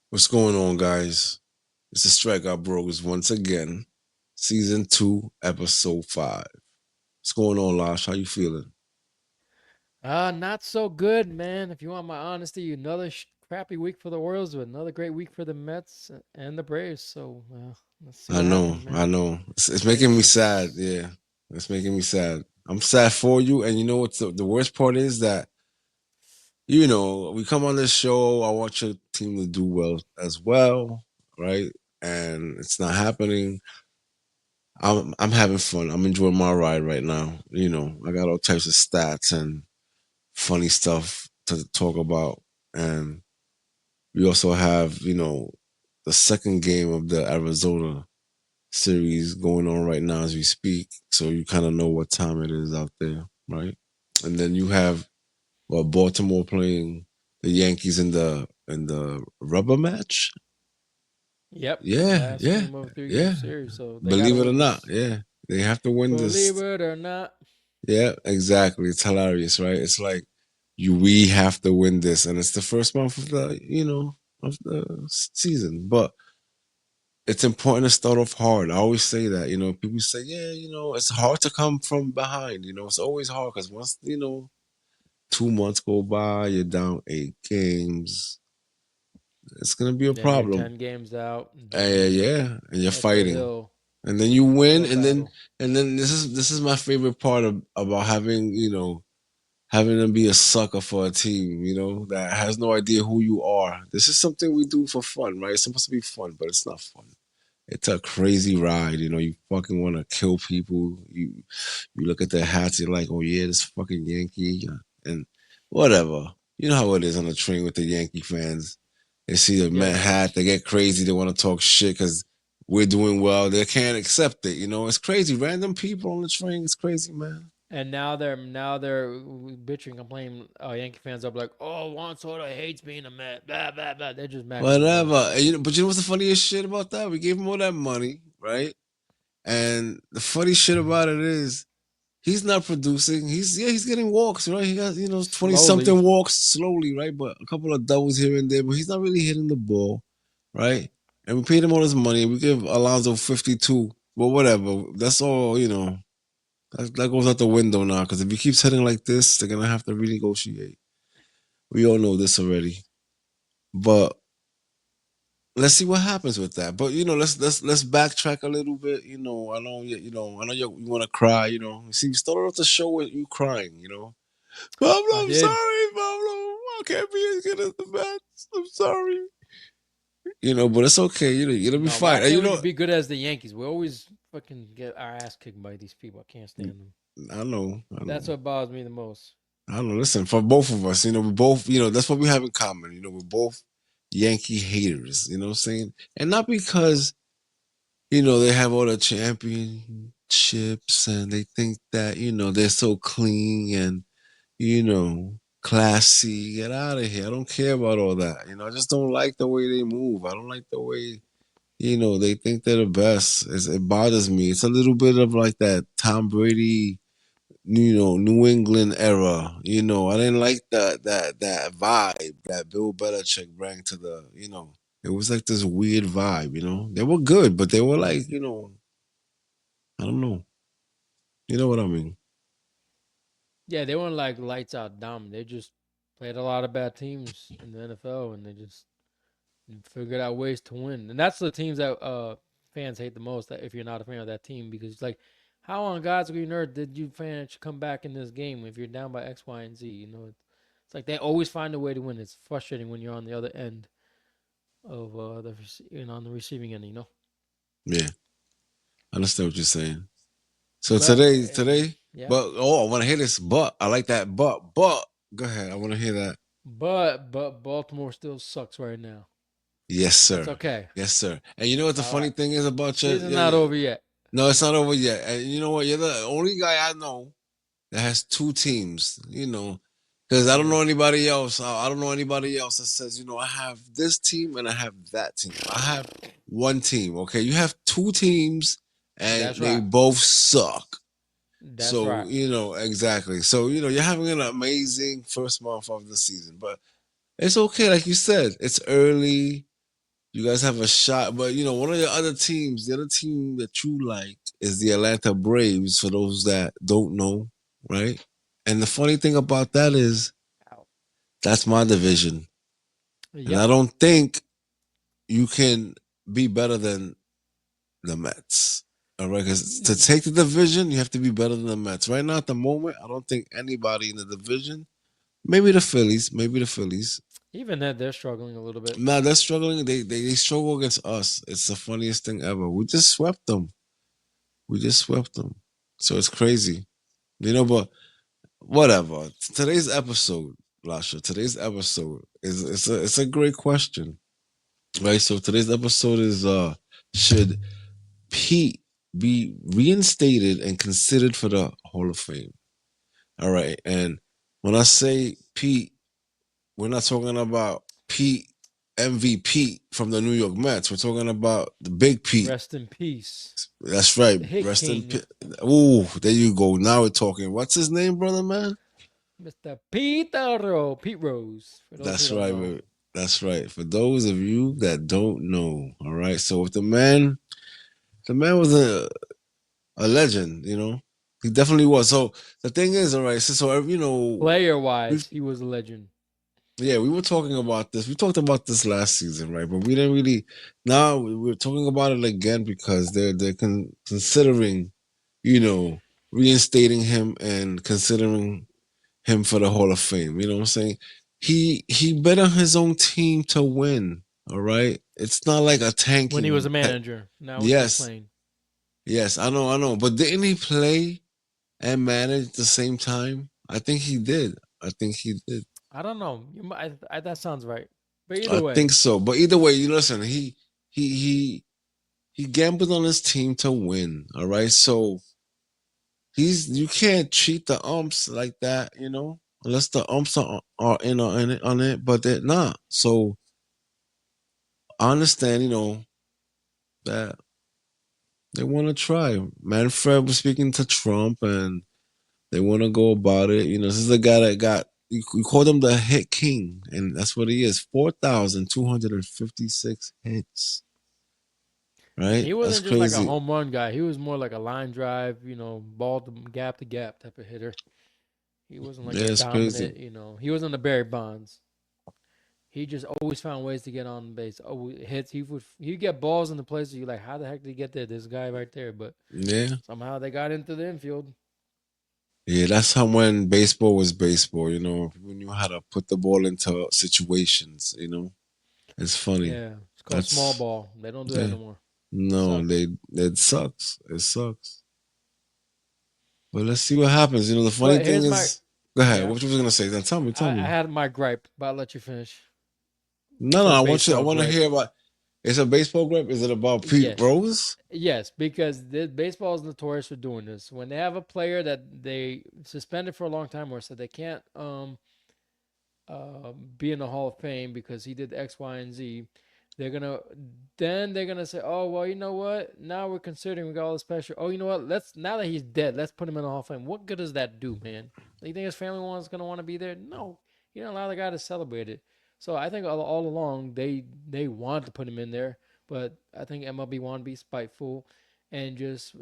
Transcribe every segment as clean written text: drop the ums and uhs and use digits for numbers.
What's going on, guys? It's the Strikeout Bros once again, season 2, episode 5. What's going on, Lash? How you feeling? Not so good, man. If you want my honesty, another crappy week for the Royals, but another great week for the Mets and the Braves. So let's see I what know, happens, I man. know. It's making me sad. It's Yeah, it's making me sad. I'm sad for you, and you know what's the worst part is that we come on this show. I want your team to do well as well, right? And it's not happening. I'm having fun. I'm enjoying my ride right now. I got all types of stats and funny stuff to talk about. And we also have, the second game of the Arizona series going on right now as we speak. So you kind of know what time it is out there, right? And then you have Baltimore playing the Yankees in the rubber match. Yep, Yeah, last yeah, game of a three-game yeah. series. So they got to Believe it or win not, this. yeah. They have to win Believe this. it or not. Yeah, exactly. It's hilarious, right? It's like we have to win this, and it's the first month of the season. But it's important to start off hard. I always say that. People say, yeah, it's hard to come from behind. It's always hard because once 2 months go by, you're down 8 games. It's gonna be a Then you're problem. 10 games out. And then Yeah, and you're it's a fighting, hill, and then you win, hill and then battle. and then this is my favorite part about having them be a sucker for a team, that has no idea who you are. This is something we do for fun, right? It's supposed to be fun, but it's not fun. It's a crazy ride, you fucking want to kill people. You look at their hats, you're like, oh yeah, this fucking Yankee, and whatever. You know how it is on the train with the Yankee fans. They see the Met hat, Yes. they get crazy, they want to talk shit because we're doing well. They can't accept it, It's crazy. Random people on the train, it's crazy, man. And now they're bitching, complaining. Yankee fans are like, "Oh, Juan Soto hates being a Met." Blah blah blah. They're just mad because he Whatever. does. But you know what's the funniest shit about that? We gave him all that money, right? And the funny shit about it is he's not producing. He's getting walks, right? He got, 20 Slowly. something walks slowly, right? But a couple of doubles here and there, but he's not really hitting the ball, right? And we paid him all this money. We give Alonso 52. But whatever. That's all, that goes out the window now. Because if he keeps hitting like this, they're gonna have to renegotiate. We all know this already. But let's see what happens with that. But let's backtrack a little bit. I know you want to cry. See, you started off the show with you crying. Pablo, I I'm did. sorry, Pablo. I can't be as good as the Mets. I'm sorry. But it's okay. You're gonna be No, why fine. And can't we be good as the Yankees? We always fucking get our ass kicked by these people. I can't stand them. I know, I That's know, what bothers me the most. I know. Listen, for both of us, we both, that's what we have in common. We're both Yankee haters. You know what I'm saying? And not because they have all the championships and they think that, they're so clean and, classy. Get out of here. I don't care about all that. I just don't like the way they move. I don't like the way, they think they're the best. It bothers me. It's a little bit of like that Tom Brady, New England era. I didn't like that vibe that Bill Belichick bring to the, it was like this weird vibe, They were good, but they were like, I don't know. You know what I mean? Yeah, they weren't like lights out dumb. They just played a lot of bad teams in the NFL, and they just figured out ways to win. And that's the teams that fans hate the most. That if you're not a fan of that team, because it's like, how on God's green earth did you fans come back in this game if you're down by X, Y, and Z? It's like they always find a way to win. It's frustrating when you're on the other end of on the receiving end. Yeah, I understand what you're saying. So But today, yeah, but I want to hear this. But I like that. But go ahead. I want to hear that. But Baltimore still sucks right now. Yes, That's sir. okay. Yes, sir. And you know what It's the all funny right. thing is about Season's not over yet. no, it's not over yet. And you know what? You're the only guy I know that has two teams. Because I don't Yeah, know anybody else. I don't know anybody else that says, I have this team and I have that team. I have one team. Okay, you have two teams and that's they right. both suck. That's So right. exactly. So you're having an amazing first month of the season, but it's okay. Like you said, it's early. You guys have a shot, but one of the other teams, the other team that you like is the Atlanta Braves. For those that don't know, right? And the funny thing about that is Ow. that's my division, and I Yep. don't think you can be better than the Mets. All right, because to Mm, take the division, you have to be better than the Mets. Right now, at the moment, I don't think anybody in the division. Maybe the Phillies. Maybe the Phillies. even that they're struggling a little bit. Nah, they're struggling. They struggle against us. It's the funniest thing ever. We just swept them. We just swept them. So it's crazy. But whatever. Today's episode, Lasha, today's episode is it's a great question. Right? So today's episode is should Pete be reinstated and considered for the Hall of Fame? All right. And when I say Pete, we're not talking about Pete MVP from the New York Mets. We're talking about the big Pete. Rest in peace. That's right. The Hit Rest in King, peace. Ooh, there you go. Now we're talking. What's his name, brother man? Mr. Pete Rose. For those who That's don't right. know, That's right. For those of you that don't know, all right. So if the man was a legend. He definitely was. So the thing is, all right. So player we wise, he was a legend. yeah, we were talking about this. We talked about this last season, right? But we didn't really. Now we're talking about it again because they're considering, you know, reinstating him and considering him for the Hall of Fame. You know what I'm saying? He bet on his own team to win. All right, it's not like a When he was a tanking. manager, now when he was Yes, playing. yes, I know. But didn't he play and manage at the same time? I think he did. I think he did. I don't know. That sounds right. But either I think way, so. But either way, you listen. He he he gambled on his team to win. All right, so you can't cheat the umps like that. Unless the umps are in on it, but they're not. So I understand, that they want to try. Manfred was speaking to Trump, and they want to go about it. This is a guy that got you called him the hit king, and that's what he is. 4,256 hits. and Right? he That's wasn't just like a crazy. home run guy. He was more like a line drive, ball to gap type of hitter. He wasn't like Yeah, a it's crazy. dominant, he wasn't a Barry Bonds. He just always found ways to get on base. Oh, hits. He'd get balls in the places you like. How the heck did he get there? This guy right there, but Yeah. somehow they got into the infield. Yeah, that's how when baseball was baseball, people knew how to put the ball into situations. It's funny. Yeah, it's called small That's ball. They don't do that yeah. no more. No, Sucks. it sucks. It sucks. But let's see what happens. The funny But thing here's my is, go ahead. yeah. What you was gonna say? Then tell I me. had my gripe, but I'll let you finish No, no, for the I want you. I baseball want to gripe. hear about. It's a baseball grip. Is it about Pete Yes, Rose? yes, because baseball is notorious for doing this. When they have a player that they suspended for a long time or said they can't be in the Hall of Fame because he did X, Y, and Z. They're gonna they're gonna say, oh well, you know what? Now we're considering we got all this pressure. Oh, you know what? Let's now that he's dead, let's put him in the Hall of Fame. What good does that do, man? You think his family one's gonna want to be there? No, you don't allow the guy to celebrate it. So I think all along they wanted to put him in there, but I think MLB wanted to be spiteful and just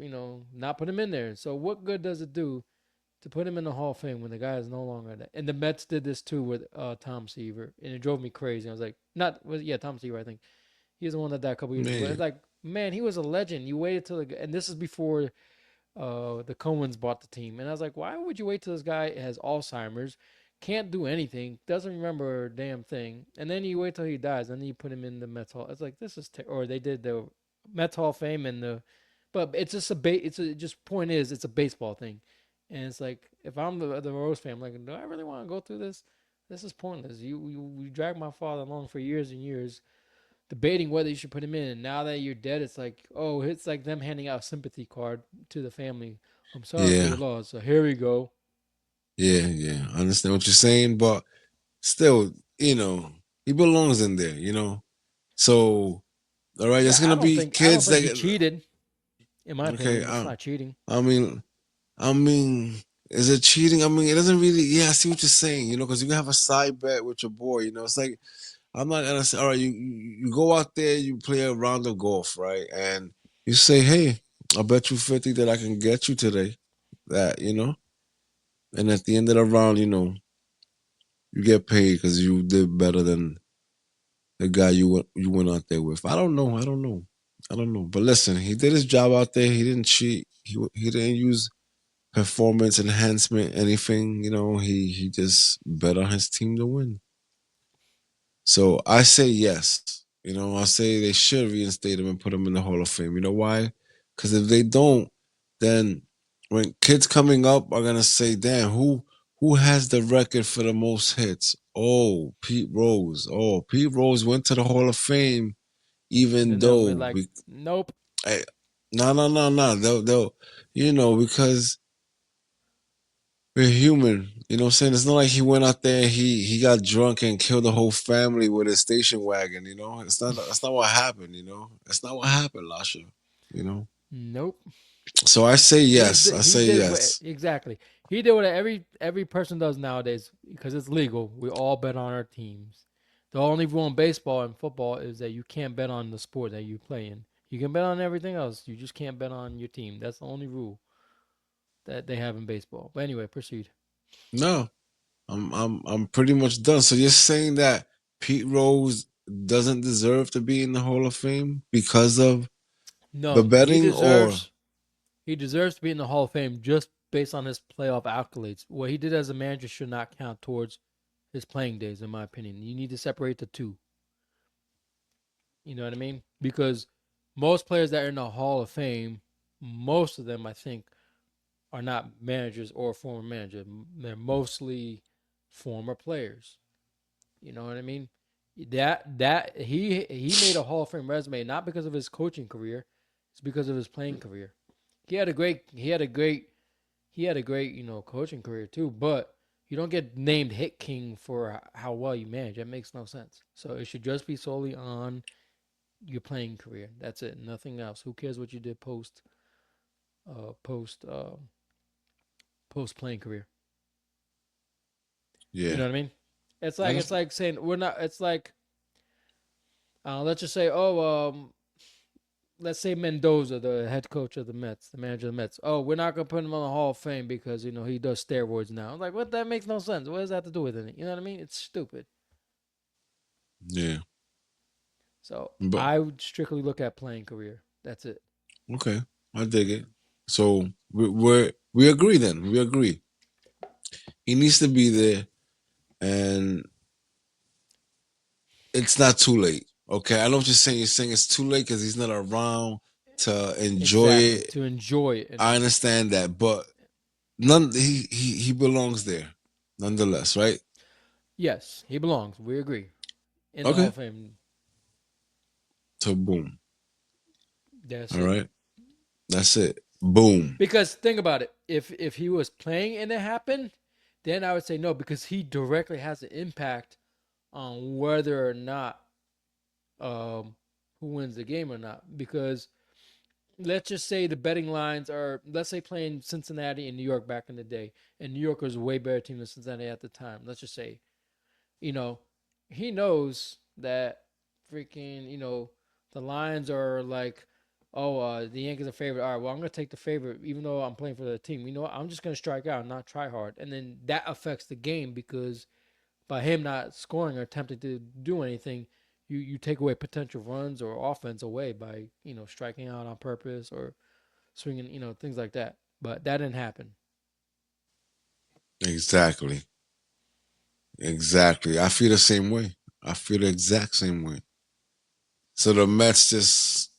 not put him in there. So what good does it do to put him in the Hall of Fame when the guy is no longer there? And the Mets did this too with Tom Seaver, and it drove me crazy. I was like, not was yeah Tom Seaver, I think he's the one that died a couple years ago. But it's Man, like, man, he was a legend. You waited till and this is before the Coens bought the team, and I was like, why would you wait till this guy has Alzheimer's, can't do anything, doesn't remember a damn thing, and then you wait till he dies, and then you put him in the Mets Hall? It's like this is or they did the Mets Hall of Fame and the, but it's just it's a just point is it's a baseball thing, and it's like if I'm the Rose fan, I'm like, do I really want to go through this? This is pointless. You drag my father along for years and years, debating whether you should put him in. And now that you're dead, it's like, oh, it's like them handing out a sympathy card to the family. I'm sorry for Yeah, your loss. So here we go. yeah. I understand what you're saying, but still, he belongs in there. So, all right, there's Yeah, gonna be I don't kids think that he cheated. In my okay. opinion, it's not cheating. I mean, I mean, is it cheating? I mean, it doesn't really. Yeah, I see what you're saying. Because you can have a side bet with your boy. It's like I'm not gonna say. All right, you go out there, you play a round of golf, right, and you say, hey, I bet you 50 that I can get you today. That. And at the end of the round, you get paid because you did better than the guy you went out there with. I don't know. I don't know. I don't know. But listen, he did his job out there. He didn't cheat. He didn't use performance enhancement, anything. He just bet on his team to win. So I say yes. I say they should reinstate him and put him in the Hall of Fame. You know why? Because if they don't, then when kids coming up are gonna say, "Damn, who has the record for the most hits?" Oh, Pete Rose. Oh, Pete Rose went to the Hall of Fame, And even then they'll be though like, nope. eh, no, no, no, no. They'll, because we're human. You know what I'm saying? It's not like he went out there, he got drunk and killed the whole family with his station wagon. That's not what happened, That's not what happened, Lasha. You know? Nope. So I say yes. I He say did what yes. exactly. He did what every person does nowadays because it's legal. We all bet on our teams. The only rule in baseball and football is that you can't bet on the sport that you play in. You can bet on everything else. You just can't bet on your team. That's the only rule that they have in baseball. But anyway, proceed. No. I'm pretty much done. So you're saying that Pete Rose doesn't deserve to be in the Hall of Fame because of the No, betting or he deserves to be in the Hall of Fame just based on his playoff accolades. What he did as a manager should not count towards his playing days, in my opinion. You need to separate the two. You know what I mean? Because most players that are in the Hall of Fame, most of them, I think, are not managers or former managers. They're mostly former players. You know what I mean? That he made a Hall of Fame resume not because of his coaching career, it's because of his playing career. He had a great coaching career too, but you don't get named hit king for how well you manage. That makes no sense. So it should just be solely on your playing career. That's it. Nothing else. Who cares what you did uh post uh post playing career? You yeah. know what I mean? I It's just like saying we're not. It's like let's just say let's say Mendoza, the head coach of the Mets, the manager of the Mets. Oh, we're not gonna put him on the Hall of Fame because he does steroids now. I'm like, what? That makes no sense. What does that have to do with it? You know what I mean? It's stupid. yeah. So But I would strictly look at playing career. That's it. okay. I dig it. So we agree then. We agree. He needs to be there and it's not too late. Okay, I know what you're saying. You're saying it's too late because he's not around to enjoy Exactly, it. to enjoy it. I And understand that, but none. He belongs there, nonetheless, right? yes, he belongs. We agree in the Hall Okay. of Fame. So boom. That's All it. right. That's it. Boom. Because think about it. If he was playing and it happened, then I would say no because he directly has an impact on whether or not um, who wins the game or not. Because let's just say the betting lines are, let's say playing Cincinnati and New York back in the day, and New York was a way better team than Cincinnati at the time. Let's just say, you know, he knows that freaking, the lines are like, oh, the Yankees are favorite. All right, well, I'm going to take the favorite, even though I'm playing for the team. You know what? I'm just going to strike out and not try hard. And then that affects the game because by him not scoring or attempting to do anything, you take away potential runs or offense away by striking out on purpose or swinging, things like that. But that didn't happen. Exactly. Exactly. I feel the same way. I feel the exact same way. So the Mets just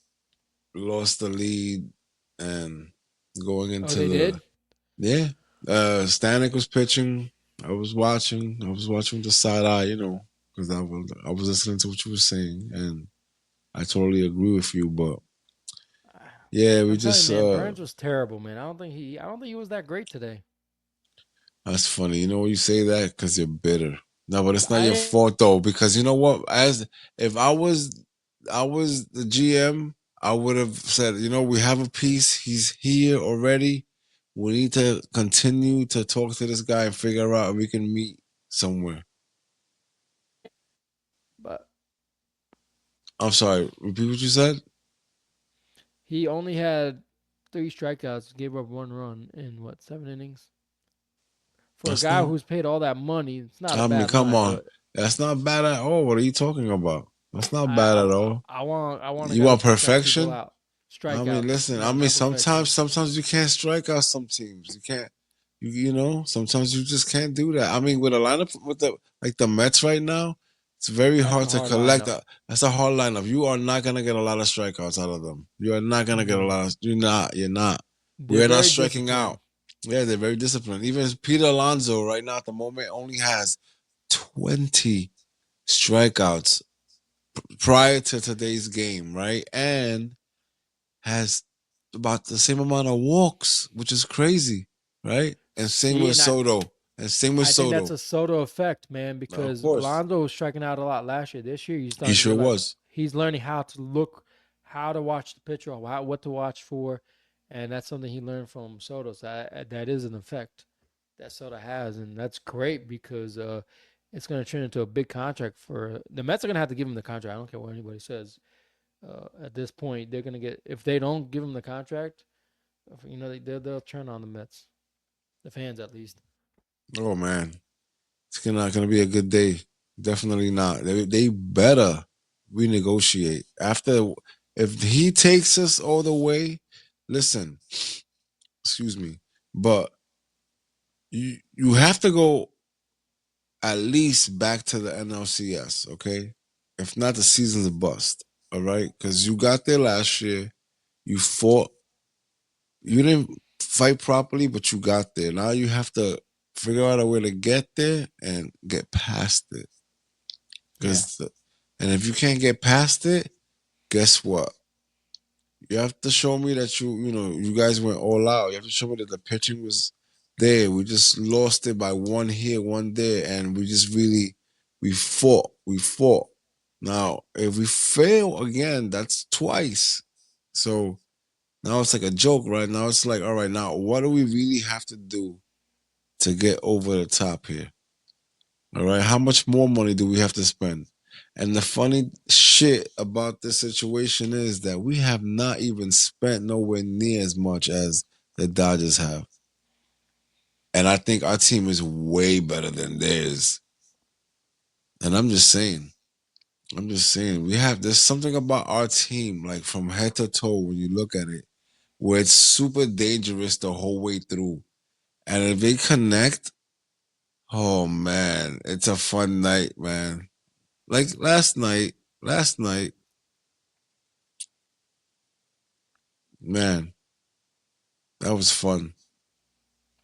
lost the lead and going Oh, into they the did. yeah. Stanek was pitching. I was watching the side eye, because I was listening to what you were saying, and I totally agree with you. But yeah, we I'm telling you, just man, Burns was terrible, man. I don't think he was that great today. that's funny. You know when you say that because you're bitter. No, but it's not your I fault though, because you know what? As if I was the GM, I would have said, we have a piece. He's here already. We need to continue to talk to this guy and figure out if we can meet somewhere. but I'm sorry. Repeat what you said. he only had 3 strikeouts, gave up 1 run in what 7 innings. For a That's guy not. who's paid all that money, it's not a I mean, bad come line. on. But That's not bad at all. What are you talking about? That's not bad at all. I want a You guy who want can strike people perfection? out, I mean, strikeouts. listen. I No, mean, not perfection. sometimes you can't strike out some teams. You can't. Sometimes you just can't do that. I mean, with a lineup with the Mets right now, it's very That's hard a to hard collect. lineup. That's a hard lineup. You are not gonna get a lot of strikeouts out of them. You are not gonna get a No, lot. You're not. You're not. they're We're not very striking out. disciplined. Yeah, they're very disciplined. Even Peter Alonso right now at the moment only has 20 strikeouts prior to today's game, right? And has about the same amount of walks, which is crazy, right? And same See, with Soto. And same with I think that's Soto. a Soto effect, man, Of because course. Alonso was striking out a lot last year. This year, he's He starting to sure realize was. he's learning how to look, how to watch the pitcher, what to watch for, and that's something he learned from Soto. So that is an effect that Soto has, and that's great because it's going to turn into a big contract for the Mets. Are going to have to give him the contract. I don't care what anybody says. At this point, they're going to get if they don't give him the contract, they'll turn on the Mets, the fans at least. Oh man. It's not gonna be a good day. Definitely not. They better renegotiate. After if he takes us all the way, listen, excuse me, but you have to go at least back to the NLCS, okay? If not, the season's a bust, all right? Because you got there last year, you fought, you didn't fight properly, but you got there. Now you have to figure out a way to get there and get past it. Yeah, Because, and if you can't get past it, guess what? You have to show me that you guys went all out. You have to show me that the pitching was there. We just lost it by one here, one there, and we just really we fought. We fought. Now, if we fail again, that's twice. So now it's like a joke, right? Now it's like, all right, now what do we really have to do to get over the top here? All right, how much more money do we have to spend? And the funny shit about this situation is that we have not even spent nowhere near as much as the Dodgers have. And I think our team is way better than theirs. And there's something about our team, like from head to toe, when you look at it, where it's super dangerous the whole way through. And if they connect, oh man, it's a fun night, man. Like last night, man, that was fun.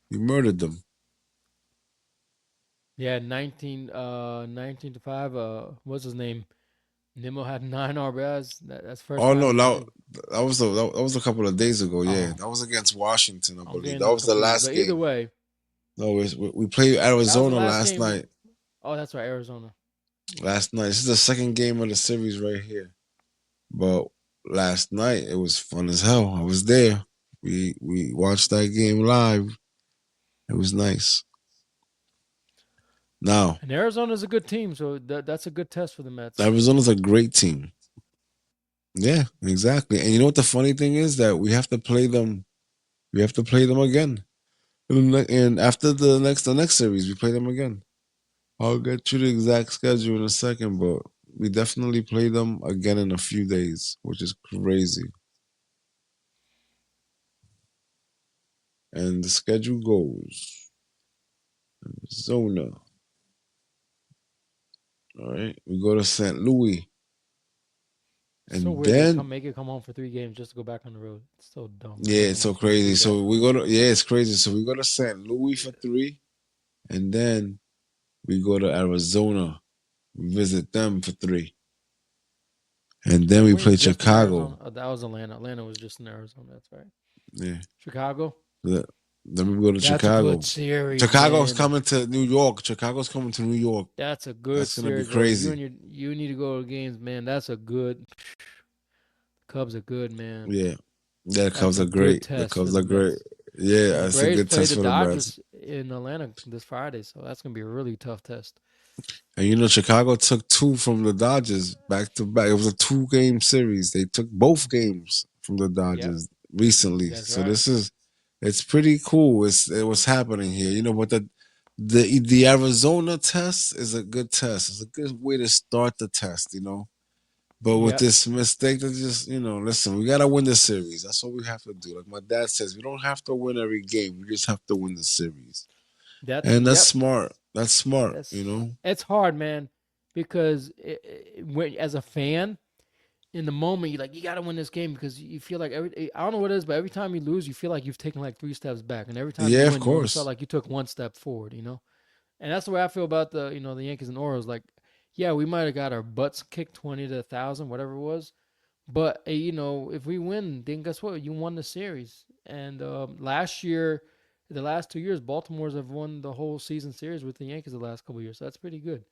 You murdered them. yeah, 19 to 5. What's his name? Nimmo had 9 RBIs. That's first Oh no, time. I think. that was a couple of days ago. Yeah, Oh, that was against Washington, I I'm believe. getting That them was the confused. last But either game. way, No, we played that was the Arizona last last game. night. Oh, that's right, Arizona. Last night. This is the second game of the series right here. But last night it was fun as hell. I was there. We watched that game live. It was nice. Now, And Arizona's a good team, so that's a good test for the Mets. Arizona's a great team. Yeah, exactly. And you know what the funny thing is that we have to play them. We have to play them again. And after the next series, we play them again. I'll get you the exact schedule in a second, but we definitely play them again in a few days, which is crazy. And the schedule goes Zona. All right, we go to St. Louis, It's so and weird they then come home for 3 games just to go back on the road. It's so dumb. I yeah, don't it's so understand. crazy. Do that. So we go to yeah, it's crazy. So we go to St. Louis for three, and then we go to Arizona, visit them for three, and then And we weren't you play just in Chicago. Arizona? Oh, that was Atlanta. Atlanta was just in Arizona. That's right. Yeah. Chicago. Then we go to That's a good Chicago. series, Chicago's man. coming to New York. Chicago's coming to New York. That's a good That's gonna be series, bro. You and crazy. you need to go to games, man. That's a good. Cubs are good, man. Yeah. Yeah, the That's Cubs a are good great. The test for Cubs the are great. Mets. And Yeah, the it's a Braves good play test the for the Mets. Dodgers in Atlanta this Friday, so that's gonna be a really tough test. And you know, Chicago took two from the Dodgers back to back. It was a 2 game series. They took both games from the Yep, Dodgers recently. that's So right. this is it's pretty cool. It what's happening here. You know, but the Arizona test is a good test. It's a good way to start the test, you know. But with Yep. this mistake, that just listen, we gotta win the series. That's what we have to do. Like my dad says, we don't have to win every game. We just have to win the series, That's and that's yep. smart. That's smart, you That's know. it's hard, man, because when as a fan, in the moment you're like you got to win this game because you feel like every I don't know what it is, but every time you lose, you feel like you've taken like 3 steps back, and every time you Yeah, of win, you only felt course. like you took 1 step forward. And that's the way I feel about the Yankees and Orioles. Like, yeah, we might have got our butts kicked 20 to 1,000, whatever it was, but if we win, then guess what? You won the series. And last year, the last 2 years, Baltimore's have won the whole season series with the Yankees the last couple of years. So that's pretty good.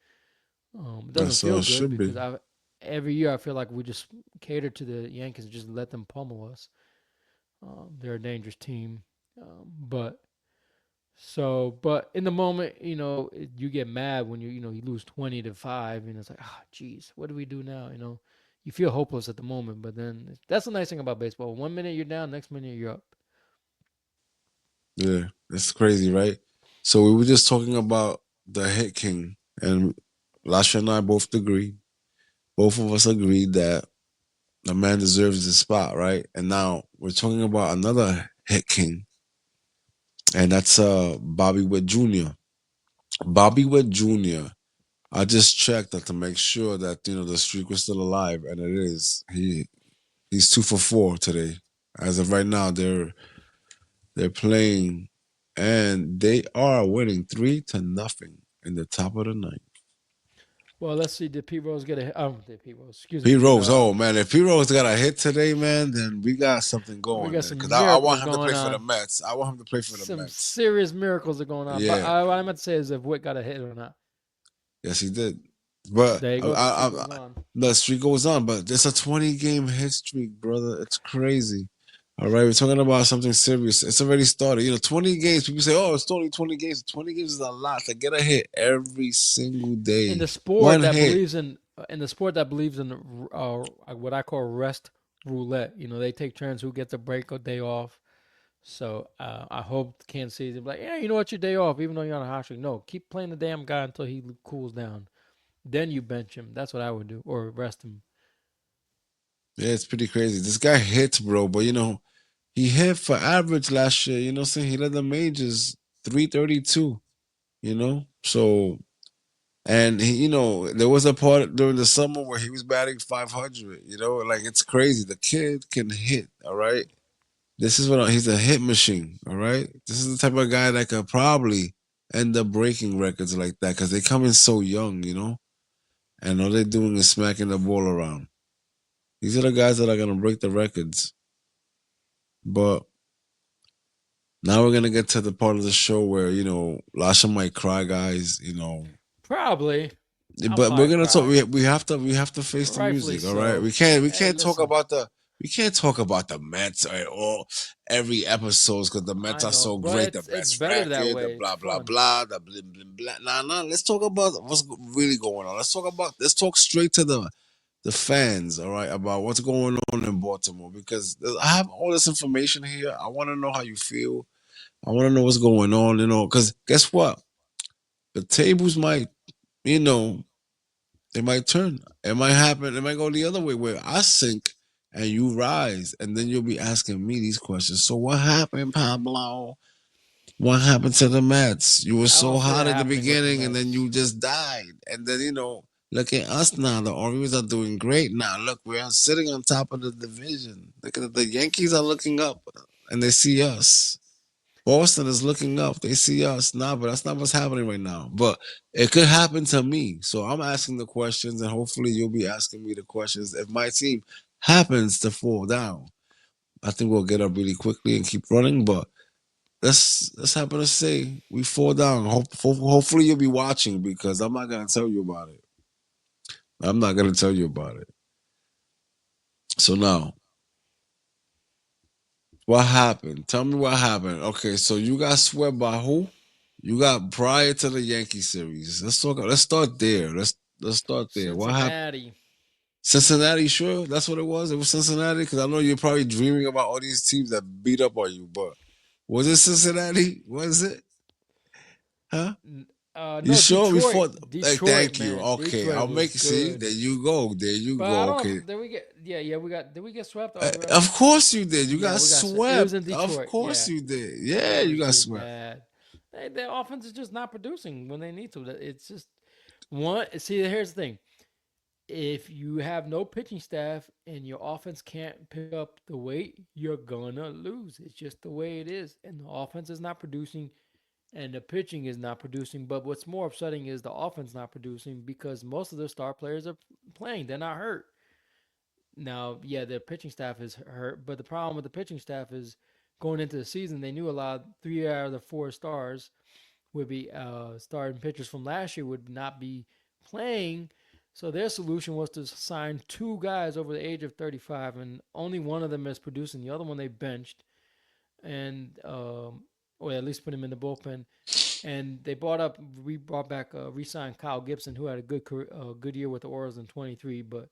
It doesn't That's all feel it good should because be. I every year I feel like we just cater to the Yankees and just let them pummel us. They're a dangerous team, but in the moment, you get mad when you lose 20 to 5, and it's like, geez, what do we do now? You feel hopeless at the moment, but then that's the nice thing about baseball. 1 minute you're down, next minute you're up. Yeah, it's crazy, right? So we were just talking about the hit king, and Lasha and I both agreed. Both of us agreed that the man deserves his spot, right? And now we're talking about another hit king, and that's Bobby Witt Jr. Bobby Witt Jr. I just checked that to make sure that the streak was still alive, and it is. He's 2 for 4 today. As of right now, they're playing, and they are winning 3-0 in the top of the ninth. Well, let's see. Did Pete Rose get a? Did Pete Rose? Excuse P me. Did Rose, oh man, if P Rose got a hit today, man, then we got something we going got there. Because some I want miracles him to going play for the on? Mets. I want him to play for the Some Mets. serious miracles are going on. But Yeah, what I meant to say is if Witt got a hit or not. yes, he did. But There you go. The streak goes on. the streak goes on. But it's a 20 game hit streak, brother. It's crazy. All right, we're talking about something serious. It's already started. 20 games. People say, "Oh, it's only 20 games." 20 games is a lot to get a hit every single in day. the sport One that hit. believes in the sport that believes in what I call rest roulette. They take turns who gets a break or day off. So I hope Kansas City be like, yeah, you know what, your day off, even though you're on a hot streak. No, keep playing the damn guy until he cools down. Then you bench him. That's what I would do, or rest him. Yeah, it's pretty crazy. This guy hits, bro. But he hit for average last year. You know what I'm saying? He led the majors 332, So, and there was a part during the summer where he was batting 500, like it's crazy. The kid can hit, all right? This is he's a hit machine, all right? This is the type of guy that could probably end up breaking records like that because they come in so young. And all they're doing is smacking the ball around. These are the guys that are going to break the records. But now we're gonna get to the part of the show where Lasha might cry, guys. Probably. I'll But we're probably gonna talk. cry. We have to face the Rightfully music. All right, so. we Hey, can't talk listen. about the Mets all every episodes because the Mets I are know, so but great, the it's best better that record, the way. It's blah blah fun. blah, the blim blim blah. Nah. Let's talk about what's really going on. Let's talk straight to the fans. All right, about what's going on in Baltimore because I have all this information here. I want to know how you feel. I want to know what's going on, because guess what? The tables might, you know, they might turn. It might happen. It might go the other way where I sink and you rise. And then you'll be asking me these questions. So what happened, Pablo? What happened to the Mets? You were I so don't see hot that at the happening with the beginning and then Mets. you just died. And then, look at us now. The Orioles are doing great now. Look, we're sitting on top of the division. Look at the Yankees are looking up and they see us. Boston is looking up. They see us. Nah, but that's not what's happening right now. But it could happen to me. So I'm asking the questions, and hopefully you'll be asking me the questions. If my team happens to fall down, I think we'll get up really quickly and keep running. But let's happen to say we fall down. Hopefully you'll be watching because I'm not gonna tell you about it. I'm not gonna tell you about it. So now, what happened? Tell me what happened. Okay, so you got swept by who? You got prior to the Yankee series. Let's talk. Let's start there. Let's start there. What happened? Cincinnati. Cincinnati, sure, that's what it was. It was Cincinnati because I know you're probably dreaming about all these teams that beat up on you. But was it Cincinnati? Was it? Huh? You No, sure? We Detroit. fought. Like, Detroit, thank you. man. Okay, Detroit I'll was make. See, good. there you go. There you But I go. don't Okay. know. Did we get? Yeah, yeah. We got. Did we get swept? Are we right? Of course you did. You Yeah, got we got. It was swept. in Of Detroit. course Yeah, you did. that Yeah, you was got just swept. bad. Their offense is just not producing when they need to. It's just one. See, here's the thing. If you have no pitching staff and your offense can't pick up the weight, you're gonna lose. It's just the way it is. And the offense is not producing and the pitching is not producing. But what's more upsetting is the offense not producing because most of the star players are playing. They're not hurt. Now, yeah, the pitching staff is hurt, but the problem with the pitching staff is going into the season, they knew a lot. 3 out of the 4 stars would be starting pitchers from last year would not be playing. So their solution was to sign 2 guys over the age of 35, and only one of them is producing. The other one they benched, and or at least put him in the bullpen. And they brought back, re-signed Kyle Gibson, who had a good year with the Orioles in 23, but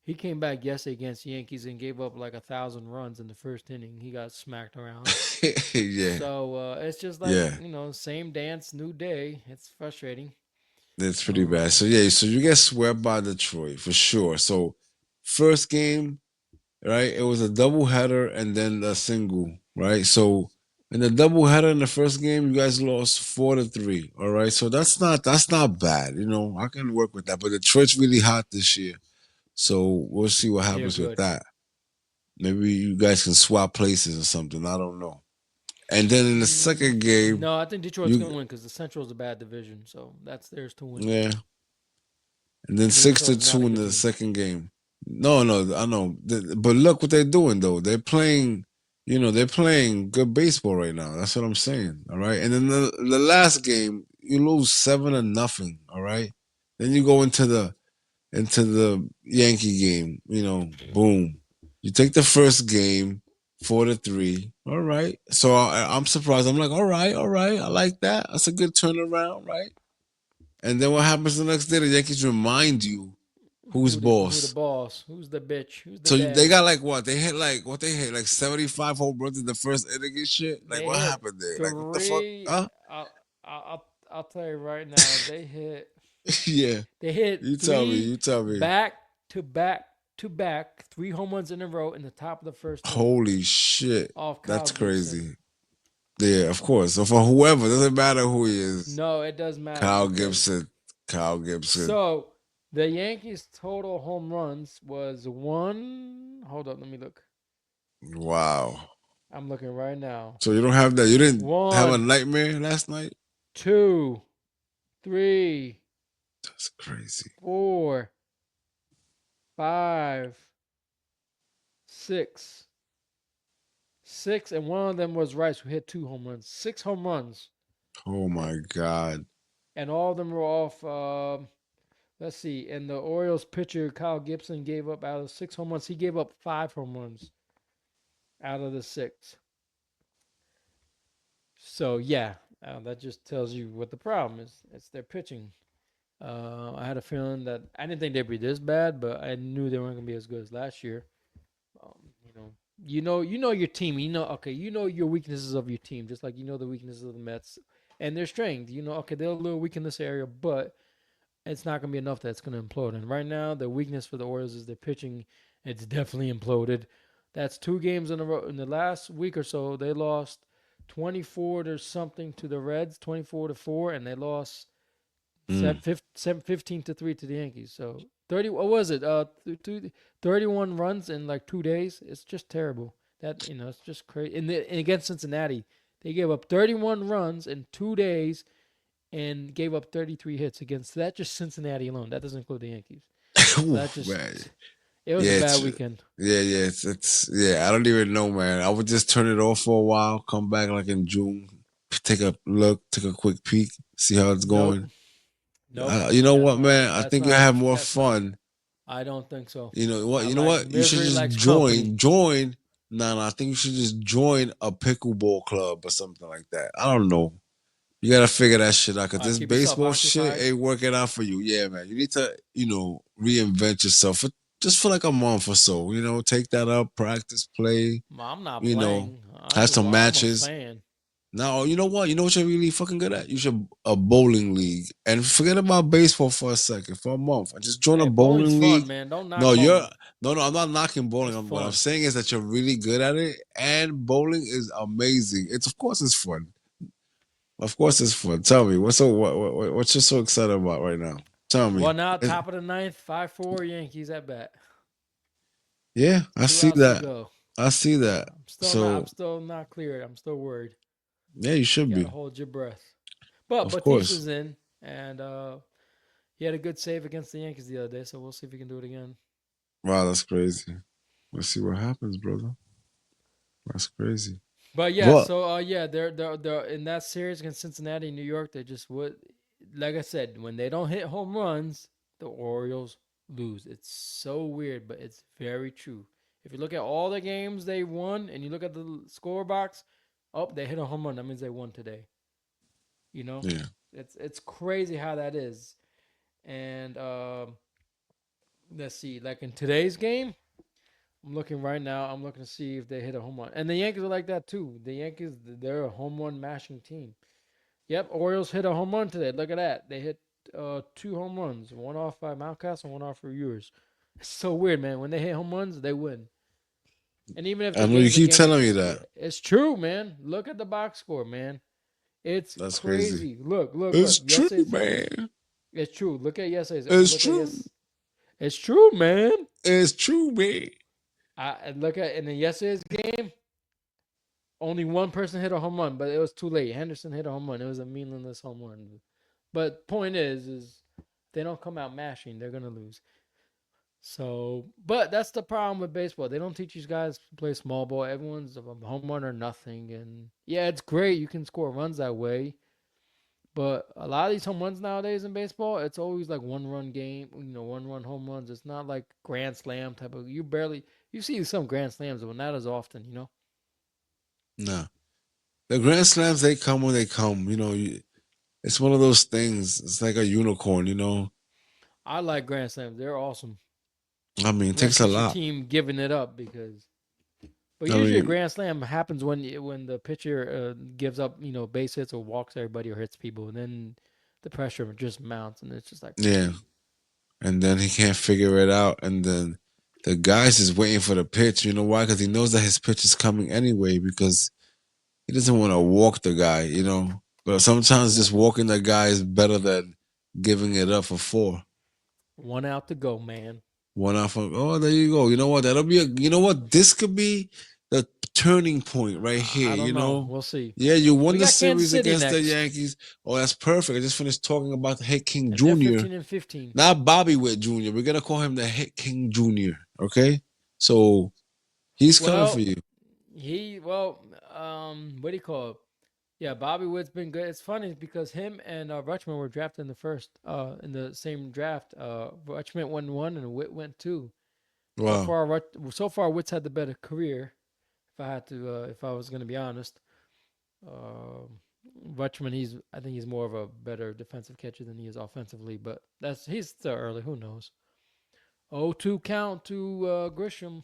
he came back yesterday against the Yankees and gave up like 1,000 runs in the first inning. He got smacked around. Yeah, So it's just like yeah. same dance, new day. It's frustrating. That's pretty bad. Uh, So yeah, so you get swept by Detroit for sure. So first game, right? It was a double header and then a single, right? So in the double header in the first game, you guys lost 4-3. All right. So that's not bad. I can work with that. But Detroit's really hot this year. So we'll see what they're happens with good. that. Maybe you guys can swap places or something. I don't know. And then in the second game, No, I think Detroit's you gonna win because the Central is a bad division, so that's theirs to win. yeah, and then New six York to is not two a in good the team. second game. No, no, I know, but look what they're doing though. They're playing, they're playing good baseball right now. That's what I'm saying. All right, and then the last game, you lose 7-0. All right, then you go into the Yankee game. Boom. You take the first game 4-3. All right, so I'm surprised. I'm like, all right, I like that. That's a good turnaround, right? And then what happens the next day? The Yankees remind you who's Who the boss. boss? Who's the bitch? Who's the So they daddy? got like what? They hit like what they hit like 75 home runs in the first inning and shit. Like They what hit happened there? Like what the fuck? three. Huh? I'll tell you right now. They hit. Yeah. They hit You tell me. three You tell me. back to back to back, 3 home runs in a row in the top of the first inning Holy shit. off Kyle That's Gibson. crazy. Yeah, of course. So for whoever, doesn't matter who he is. No, it does matter Kyle because Gibson. Kyle Gibson. so the Yankees' total home runs was one. Hold up, let me look. Wow. I'm looking right now. So you don't have that. You didn't have a One, nightmare last night? two, three, That's crazy. 4, 5, 6, six, and one of them was Rice, who hit 2 home runs. 6 home runs, Oh my God. and all of them were off. Let's see. And the Orioles pitcher Kyle Gibson gave up out of 6 home runs. He gave up 5 home runs out of the six. So yeah, that just tells you what the problem is. It's their pitching. I had a feeling that I didn't think they'd be this bad, but I knew they weren't gonna be as good as last year. Um, you know, you know your team. You know your weaknesses of your team, just like you know the weaknesses of the Mets and their strength. Okay, they're a little weak in this area, but it's not going to be enough that's going to implode. And right now, the weakness for the Orioles is their pitching. It's definitely imploded. That's 2 games in a row. In the last week or so, they lost 24 to something to the Reds, 24-4, and they lost Mm. 15-3 to the Yankees. So 30. What was it? 31 runs in like 2 days. It's just terrible. It's just crazy. And against Cincinnati, They gave up 31 runs in 2 days and gave up 33 hits against that. Just Cincinnati alone. That doesn't include the Yankees. So that Oof, just man. it was a Yeah, bad it's weekend. it's yeah. I don't even know, man. I would just turn it off for a while, come back like in June, take a look, take a quick peek, see how it's Nope. going. Nope. You know That's what, not. man? I That's think you not. have more That's not. fun. I don't think so. You know what? I You know like what? You should misery just likes company. join. No, no, I think you should just join a pickleball club or something like that. I don't know. You gotta figure that shit out because this Keep yourself baseball shit occupied. ain't working out for you. Yeah, man. You need to, reinvent yourself for just for like a month or so. Take that up, practice, play. I'm not You know, playing. I have just some I'm a matches. fan. Now, you know what? You know what you're really fucking good at? You should a bowling league and forget about baseball for a second, for a month, and just join a Hey, bowling's bowling fun, league. man. Don't knock No, you're bowling. no, no. I'm not knocking bowling. It's What I'm fun. saying is that you're really good at it, and bowling is amazing. It's of course it's fun. Of course it's fun. Tell me what you're so excited about right now? Tell me. Well, now top of the ninth, 5-4 Yankees at bat. Yeah, I Two see outs to that. go. I see that. I'm still not. I'm So still not cleared. I'm still worried. yeah, you You should gotta be. hold your breath. But Of course. Batista's in, and he had a good save against the Yankees the other day. So we'll see if he can do it again. Wow, that's crazy. Let's see what happens, brother. That's crazy. But yeah, But so yeah, they're in that series against Cincinnati, New York. They just would, like I said, when they don't hit home runs, the Orioles lose. It's so weird, but it's very true. If you look at all the games they won, and you look at the score box, oh, they hit a home run. That means they won today. You know, yeah, it's crazy how that is. And let's see, like in today's game, I'm looking right now. I'm looking to see if they hit a home run. And the Yankees are like that too. The Yankees, they're a home run mashing team. Yep, Orioles hit a home run today. Look at that. They hit two home runs, one off by Mountcastle and one off for Ewers. It's so weird, man. When they hit home runs, they win. And even if I the know you game's a keep game, telling me yeah, that. it's true, man. Look at the box score, man. It's That's crazy. crazy. Look, look, It's look. true, Yesterday's, man. it's true. Look at yesterday's. It's Look at true. yes. It's true, man. It's true, man. I look at in the yesterday's game. Only one person hit a home run, but it was too late. Henderson hit a home run. It was a meaningless home run. But point is they don't come out mashing, they're gonna lose. So, but that's the problem with baseball. They don't teach these guys to play small ball. Everyone's a home run or nothing. And yeah, it's great. You can score runs that way. But a lot of these home runs nowadays in baseball, it's always like one run game, 1 run home runs. It's not like grand slam type of. You see some grand slams, but not as often. Nah. The Grand Slams, they come when they come. It's one of those things. It's like a unicorn. I like grand slams. They're awesome. I mean, it Unless takes a it's your lot. team giving it up because. But I usually a mean, grand slam happens when the pitcher gives up base hits or walks everybody or hits people, and then the pressure just mounts, and it's just like yeah. crazy. And then he can't figure it out. And then the guy's just waiting for the pitch. You know why? Because he knows that his pitch is coming anyway because he doesn't want to walk the guy. But sometimes just walking the guy is better than giving it up for four. 1 out to go, man. One off of, oh, there you go. You know what? you know what? This could be the turning point right here. I don't know. We'll see. Yeah, you won We the got Kansas series City against the next, Yankees. Oh, that's perfect. I just finished talking about the Hit King and they're Jr., 15-15. not Bobby Witt Jr. We're gonna call him the Hit King Jr. Okay, so he's coming for Well, you. what do you call it? Yeah, Bobby Wood's been good. It's funny because him and Rutschman were drafted in the first, in the same draft. Rutschman went one and Witt went two. So Wow. far, Witt's had the better career. If I was going to be honest, uh, Rutschman, I think he's more of a better defensive catcher than he is offensively. But he's still early. Who knows? 0-2 count to Grisham.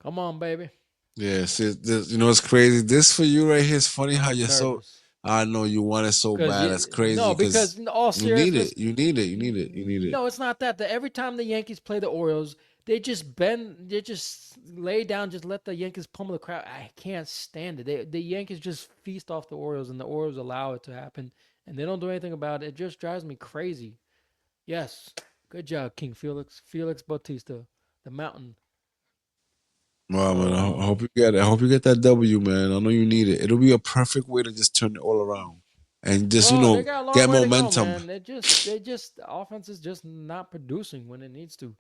Come on, baby. Yeah. See, this, it's crazy. This for you right here is funny how I'm you're so. nervous I know you want it so because bad. That's crazy no, because because in all you need seriousness, it. You need it. You need it. You need it. no, it's not that. That every time the Yankees play the Orioles, they just lay down, just let the Yankees pummel the crowd. I can't stand it. The Yankees just feast off the Orioles, and the Orioles allow it to happen, and they don't do anything about it. It just drives me crazy. Yes, good job, King Felix Bautista, the Mountain. Wow, man. So I hope you get it. I hope you get that W, man. I know you need it. It'll be a perfect way to just turn it all around and just well, they got a long get way to go, momentum. man. They just the offense is just not producing when it needs to,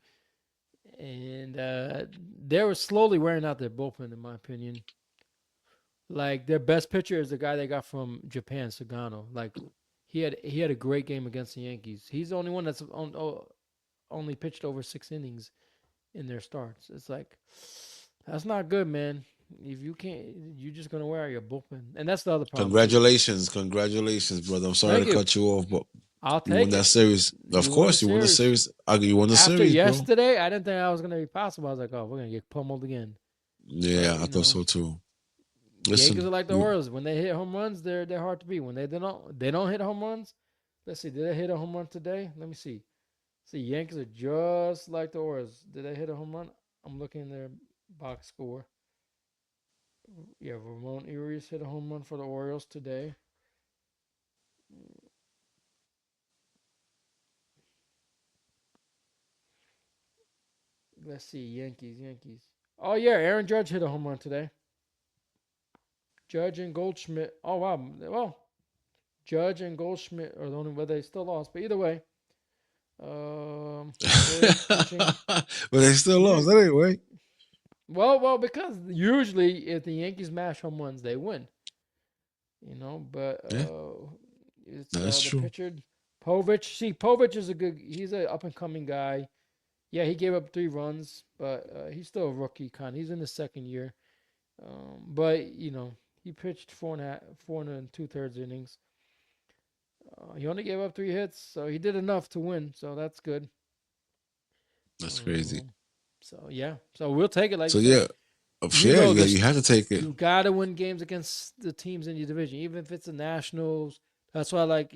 and they were slowly wearing out their bullpen, in my opinion. Like their best pitcher is the guy they got from Japan, Sagano. Like he had a great game against the Yankees. He's the only one that's only pitched over 6 innings in their starts. It's like that's not good, man. If you can't, you're just gonna wear out your bullpen, and that's the other problem too. Congratulations, brother. I'm sorry Thank to you. cut you off, but I'll you won take that it. series. Of You won the course, you won the series. series. You won the After series, bro. yesterday, I didn't think that was gonna be possible. I was like, oh, we're gonna get pummeled again. Yeah, But I thought so too. Yankees Listen, are like the Orioles. When they hit home runs, they're hard to beat. When they don't hit home runs. Let's see. Did they hit a home run today? Let me see. See, Yankees are just like the Orioles. Did they hit a home run? I'm looking in their box score. Yeah, Ramon Urias hit a home run for the Orioles today. Let's see. Yankees. Oh yeah, Aaron Judge hit a home run today. Judge and Goldschmidt. Oh wow. Well, Judge and Goldschmidt are the only way they still lost. But either way, today pitching. but they still lost You anyway. well, because usually if the Yankees mash home runs, they win. But Yeah, it's that's the true. pitcher Povich. See, Povich is a good. He's an up and coming guy. Yeah, he gave up 3 runs, but he's still a rookie. He's in his second year. But he pitched 4.2 innings. He only gave up 3 hits, so he did enough to win. So that's good. That's crazy. Um, so yeah, so we'll take it. Like So you said, yeah, you yeah, know yeah, this. you have to take it. You gotta win games against the teams in your division, even if it's the Nationals. That's why, like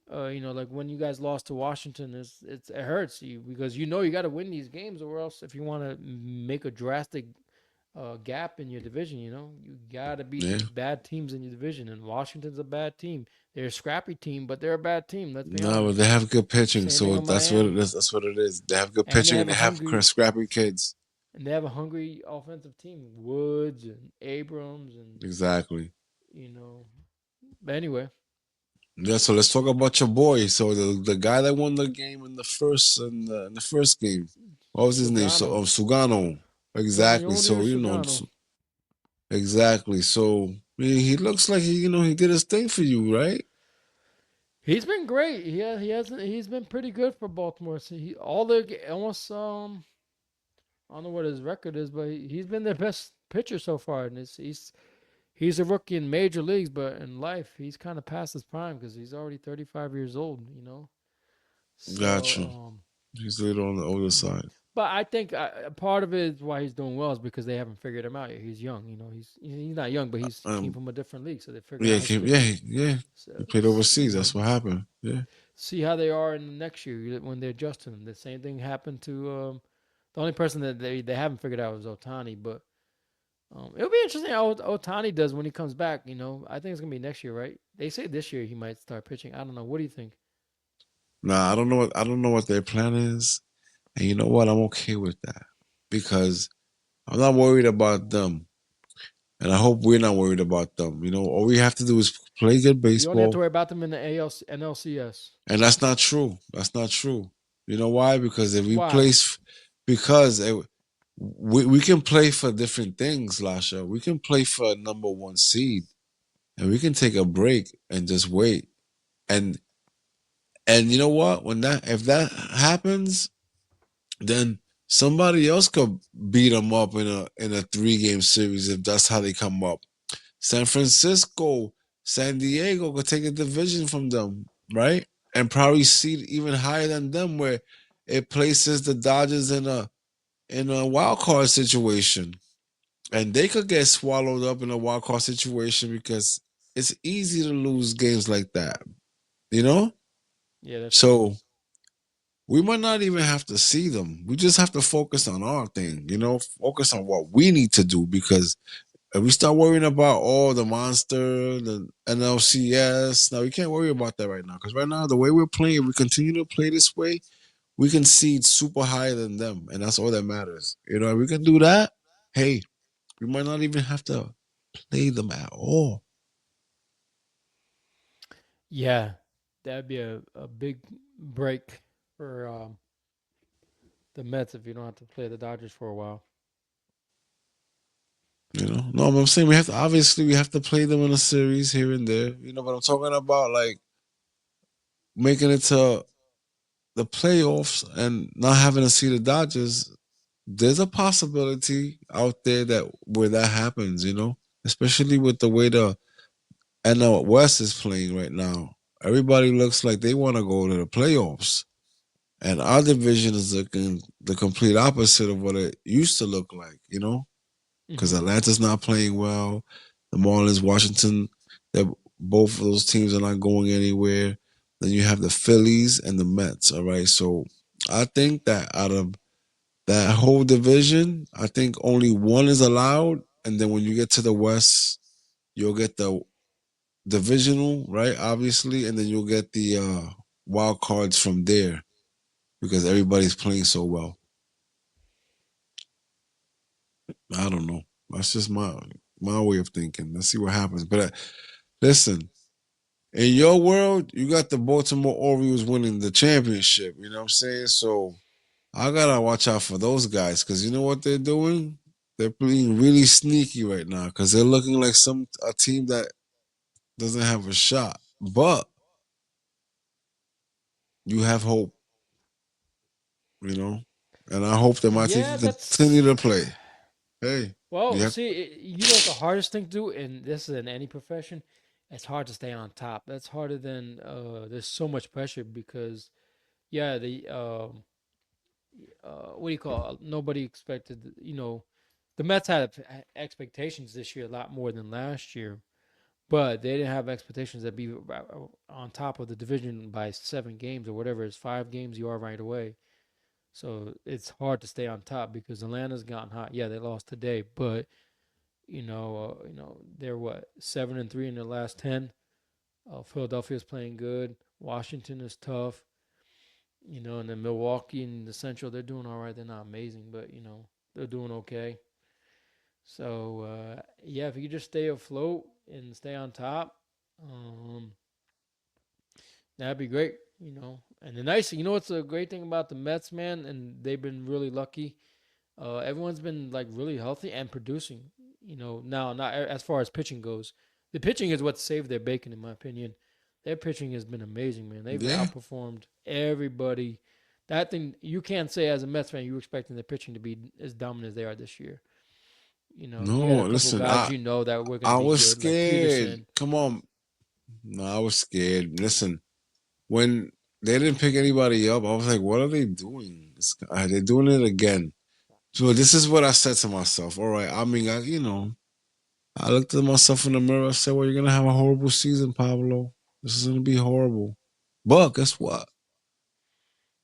like when you guys lost to Washington, it hurts you because you got to win these games, or else if you want to make a drastic gap in your division, you got to beat Yeah. these bad teams in your division. And Washington's a bad team. They're a scrappy team, but they're a bad team. Let's be No, but honest. they have good pitching, Same thing so with that's what it Miami, is. That's what it is. They have good and they pitching, and have they a have hungry scrappy kids. and they have a hungry offensive team. Woods and Abrams and Exactly. you know. But anyway, Yeah. So let's talk about your boy. So the guy that won the game in the first game, what was his name? So Sugano, Sugano. Exactly. Tony So Sugano. exactly. So he looks like he did his thing for you, right? He's been great. He's been pretty good for Baltimore. So he all the almost I don't know what his record is, but he's been their best pitcher so far. And he's a rookie in major leagues, but in life he's kind of past his prime because he's already 35 years old. Got So you. He's a little on the older side. but I think part of it is why he's doing well is because they haven't figured him out yet. He's young. He's not young, but he came Um. from a different league, so they figuring Yeah. out his Yeah. pitching. Yeah. So He played overseas. That's what happened. Yeah. see how they are in the next year when they're adjusting. The same thing happened to the only person that they haven't figured out was Otani, but it'll be interesting how Otani does when he comes back. I think it's gonna be next year, right? They say this year he might start pitching. I don't know. What do you think? Nah, I don't know what their plan is. And you know what? I'm okay with that because I'm not worried about them. And I hope we're not worried about them. All we have to do is play good You only have to baseball. worry about them in the NLCS. And that's not true. That's not true. You know why? Because if we Why? place, because we can play for different things, Lasha. We can play for a number one seed and we can take a break and just wait. And and you know what? If that happens, then somebody else could beat them up in a 3 game series if that's how they come up. San Francisco, San Diego could take a division from them, right? And probably seed even higher than them, where it places the Dodgers in a wild card situation, and they could get swallowed up in a wild card situation because it's easy to lose games like that, you know. Yeah, that's true. So we might not even have to see them. We just have to focus on our thing, focus on what we need to do because if we start worrying about the monster, the NLCS, now we can't worry about that right now because right now the way we're playing, if we continue to play this way, we can seed super higher than them, and that's all that matters. You know, if we can do that. Hey, we might not even have to play them at all. Yeah, that'd be a big break for the Mets if you don't have to play the Dodgers for a while. You know, no, but I'm saying we have to obviously we have to play them in a series here and there. You know, but I'm talking about like making it to the playoffs and not having to see the Dodgers. There's a possibility out there that where that happens. You know, especially with the way the NL West is playing right now. Everybody looks like they want to go to the playoffs, and our division is looking the complete opposite of what it used to look like. You know, because Hmm. Atlanta's not playing well. The Marlins, Washington, that both of those teams are not going anywhere. Then you have the Phillies and the Mets. All right, so I think that out of that whole division, I think only one is allowed, and then when you get to the West, you'll get the divisional, right? Obviously, and then you'll get the wild cards from there because everybody's playing so well. I don't know. That's just my way of thinking. Let's see what happens. But listen, in your world, you got the Baltimore Orioles winning the championship. You know what I'm saying? So I gotta watch out for those guys because you know what they're doing? They're being really sneaky right now because they're looking like some a team that doesn't have a shot. But you have hope, you know, and I hope that my team Yeah, can continue that's to play. Hey, you well. have See, you know what the hardest thing to do, and this is in any profession, it's hard to stay on top. That's harder than there's so much pressure because yeah, the what do you call it? Nobody expected, the Mets had expectations this year a lot more than last year, but they didn't have expectations that be on top of the division by 7 games or whatever. It's 5 games you are right away. So it's hard to stay on top because Atlanta's gotten hot. Yeah, they lost today, but they're what 7-3 in their last 10. Philadelphia's playing good. Washington is tough. And then Milwaukee and the Central, they're doing all right. They're not amazing, but they're doing okay. So yeah, if you could just stay afloat and stay on top, um, that'd be great. And the nice, what's a great thing about the Mets, man, and they've been really lucky. Everyone's been like really healthy and producing. Now not as far as pitching goes. The pitching is what saved their bacon, in my opinion. Their pitching has been amazing, man. They've yeah. outperformed everybody. That thing you can't say as a Mets fan you were expecting the pitching to be as dominant as they are this year. You had a No, couple listen, guys that were going to I be was good, like scared. Peterson. Come on, no, I was scared. Listen, when they didn't pick anybody up, I was like, what are they doing? They're doing it again. So this is what I said to myself. All right, I mean, I looked at myself in the mirror. I said, well, you're gonna have a horrible season, Pablo. This is gonna be horrible. But guess what?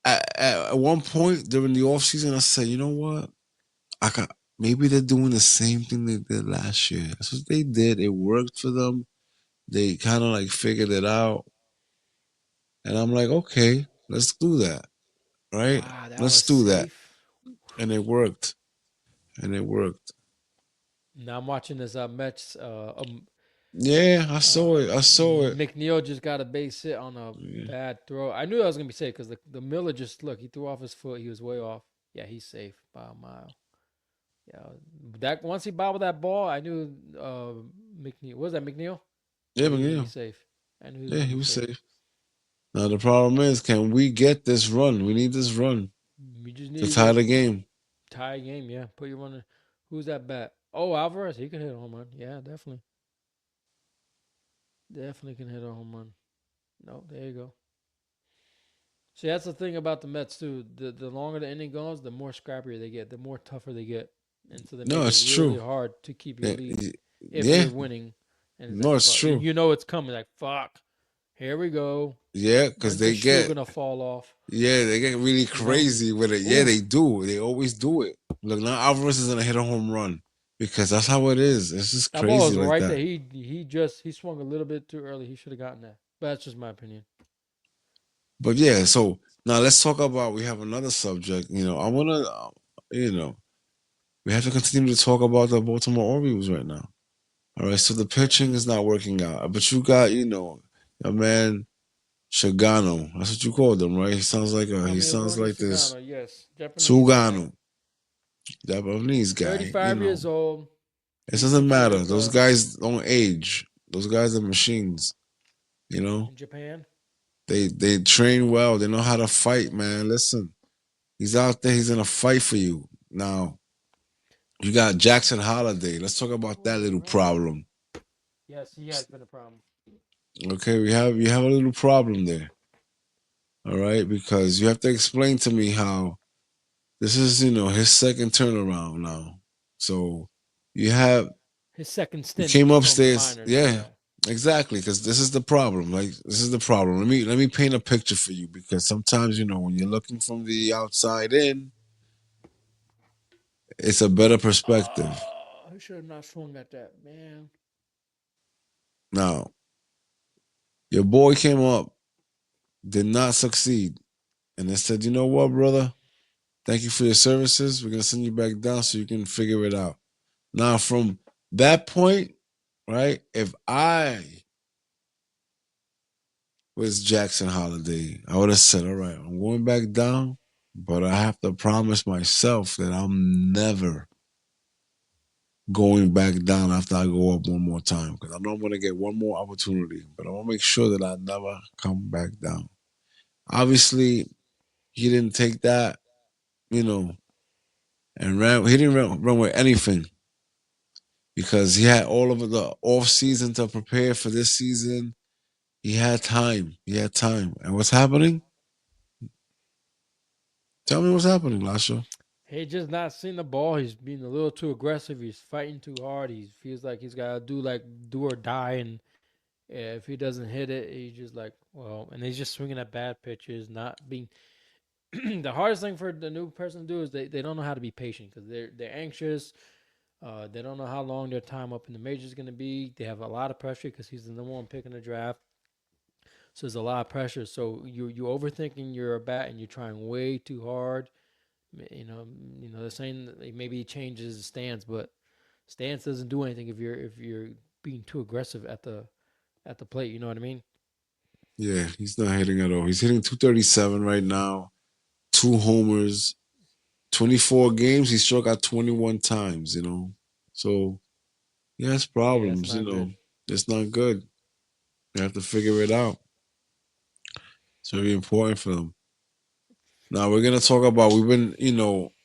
At one point during the off season, I said, you know what? I got maybe they're doing the same thing they did last year. That's what they did. It worked for them. They kind of like figured it out. And I'm like, okay, let's do that. Right? Wow, that Let's was do that. safe. And it worked. And it worked. Now I'm watching this Mets. Yeah, I saw it. I saw it. McNeil just got a base hit on a Yeah, bad throw. I knew that was gonna be safe because the Miller just look. He threw off his foot. He was way off. Yeah, he's safe by a mile. Yeah, that once he bobbled that ball, I knew McNeil. Was that McNeil? yeah, Yeah, he was gonna yeah. be safe. I knew he was Yeah, gonna he be was safe. safe. Now the problem is, can we get this run? We need this run We just to need tie to the game. tie a game. Yeah, put your runner. Who's that bat? Oh, Alvarez. He can hit a home run. Yeah, definitely, definitely can hit a home run. No, there you go. See, that's the thing about the Mets too. The longer the inning goes, the more scrappier they get, the more tougher they get, and so they make No, it it's really true. hard to keep your Yeah, lead if yeah. you're winning. And it's No, like, it's fuck, true. it's coming. Like, fuck, here we go. Yeah, because When's the they shoe get gonna fall off? yeah, they get really You know? crazy with it. Yeah, Ooh, they do. They always do it. Look, now Alvarez is gonna hit a home run because that's how it is. It's just that ball crazy was like right there. that. He swung a little bit too early. He should have gotten that. But that's just my opinion. But yeah, so Now let's talk about. We have another subject. I wanna. You know, we have to continue to talk about the Baltimore Orioles right now. All right. So the pitching is not working out, but you got your man Shigano. That's what you called him, right? He sounds like he sounds Tomohiro like this Sugano, yes, Japanese guy, Sugano, Japanese guy. 35 years old. It He doesn't pitches matter. with Those guys don't age. Those guys are machines. You know, in Japan. they train well. They know how to fight, man. Listen, he's out there. He's in a fight for you. Now you got Jackson Holiday. Let's talk about that Ooh, little right. problem. Yes, he has been a problem. Okay, we have a little problem there. All right, because you have to explain to me how this is his second turnaround now. So you have His second you stint came from the upstairs, minors, yeah, yeah. exactly. Because this is the problem. Like this is the problem. Let me paint a picture for you because sometimes when you're looking from the outside in, it's a better perspective. Oh, I should have not swung at that, man. Now your boy came up, did not succeed, and they said, you know what, brother? Thank you for your services. We're gonna send you back down so you can figure it out. Now from that point, right? If I was Jackson Holiday, I would have said, all right, I'm going back down, but I have to promise myself that I'm never going back down after I go up one more time because I know I'm going to get one more opportunity, but I want to make sure that I never come back down. Obviously, he didn't take that, you know, and ran. He didn't run with anything because he had all of the off season to prepare for this season. He had time. He had time. And what's happening? Tell me what's happening, Lasha. He just not seeing the ball. He's being a little too aggressive. He's fighting too hard. He feels like he's got to do or die, and if he doesn't hit it, he's just like, well, and he's just swinging at bad pitches, not being. The hardest thing for the new person to do is they don't know how to be patient because they're anxious. They don't know how long their time up in the majors is going to be. They have a lot of pressure because he's the number one pick in the draft. So there's a lot of pressure. So you overthinking your bat and you're trying way too hard. You know, they're saying that maybe he changes his stance, but stance doesn't do anything if you're being too aggressive at the plate. You know what I mean? Yeah, he's not hitting at all. He's hitting 237 right now, two homers, 24 games. He struck out 21 times. So he has Yeah, it's problems. not good. It's not good. You have to figure it out. It's very important for them. Now we're gonna talk about we've been,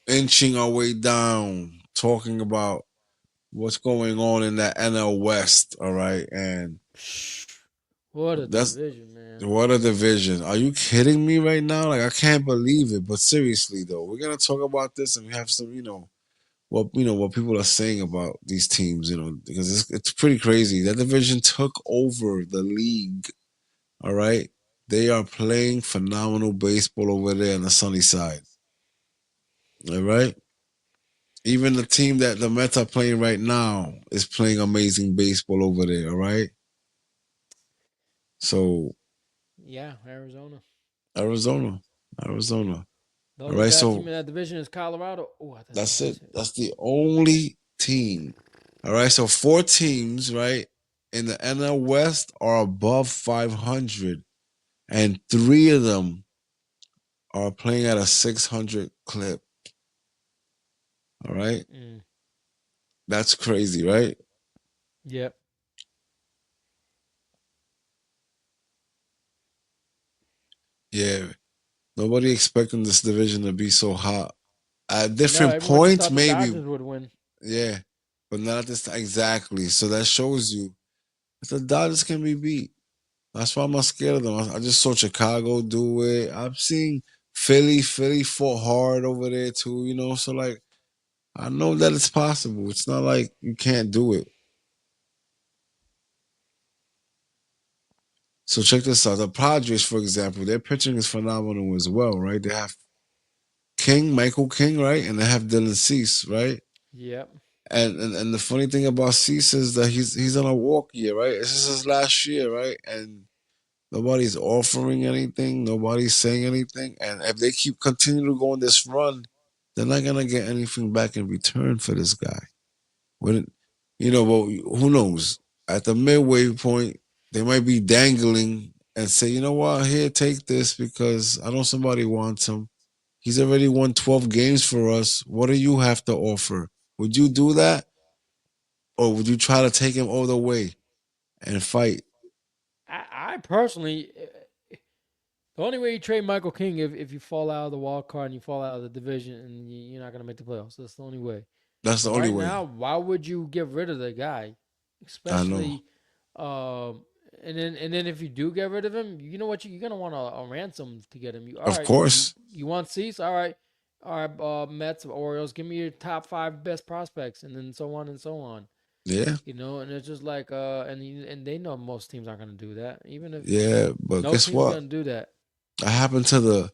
inching our way down, talking about what's going on in that NL West, all right? And What a that's division, man. what a division. Are you kidding me right now? Like I can't believe it. But seriously though, we're gonna talk about this and we have some, what people are saying about these teams, because it's pretty crazy. That division took over the league. All right. They are playing phenomenal baseball over there on the sunny side. All right. Even the team that the Mets are playing right now is playing amazing baseball over there. All right. So Yeah, Arizona. Arizona, Arizona. The All only right. bad team So in that division is Colorado. Oh, I thought that that's base it. hit. That's the only team. All right. So four teams, right, in the NL West are above 500, and three of them are playing at a 600 clip. All right. Mm. That's crazy, right? Yep. Yeah. Nobody expecting this division to be so hot. At No, different everyone just points, thought the maybe, Dodgers would win. yeah, but not at this time. Exactly. So that shows you that the Dodgers can be beat. That's why I'm not scared of them. I just saw Chicago do it. I've seen Philly fought hard over there too. So like I know that it's possible. It's not like you can't do it. So check this out. The Padres, for example, their pitching is phenomenal as well, right? They have Michael King, right? And they have Dylan Cease, right? Yep. And the funny thing about Cease is that he's on a walk year, right? This is his last year, right? And Nobody's offering anything. Nobody's saying anything. And if they keep continue to go on this run, they're not gonna get anything back in return for this guy. When but who knows? At the midway point, they might be dangling and say, you know what, here, take this because I know somebody wants him. He's already won 12 games for us. What do you have to offer? Would you do that? Or would you try to take him all the way and fight? I personally, the only way you trade Michael King if you fall out of the wild card and you fall out of the division and you're not gonna make the playoffs. That's the only way. That's But the only right way. now, why would you get rid of the guy? I know. Especially, um, and then if you do get rid of him, you know what you're gonna want a ransom to get him. You all Of right? You course. you want Cease? All right. Mets, Orioles, give me your top five best prospects, and then so on and so on. Yeah. And it's just like and they know most teams aren't gonna do that. Even if Yeah. But no guess team's what? gonna do that. That happened to the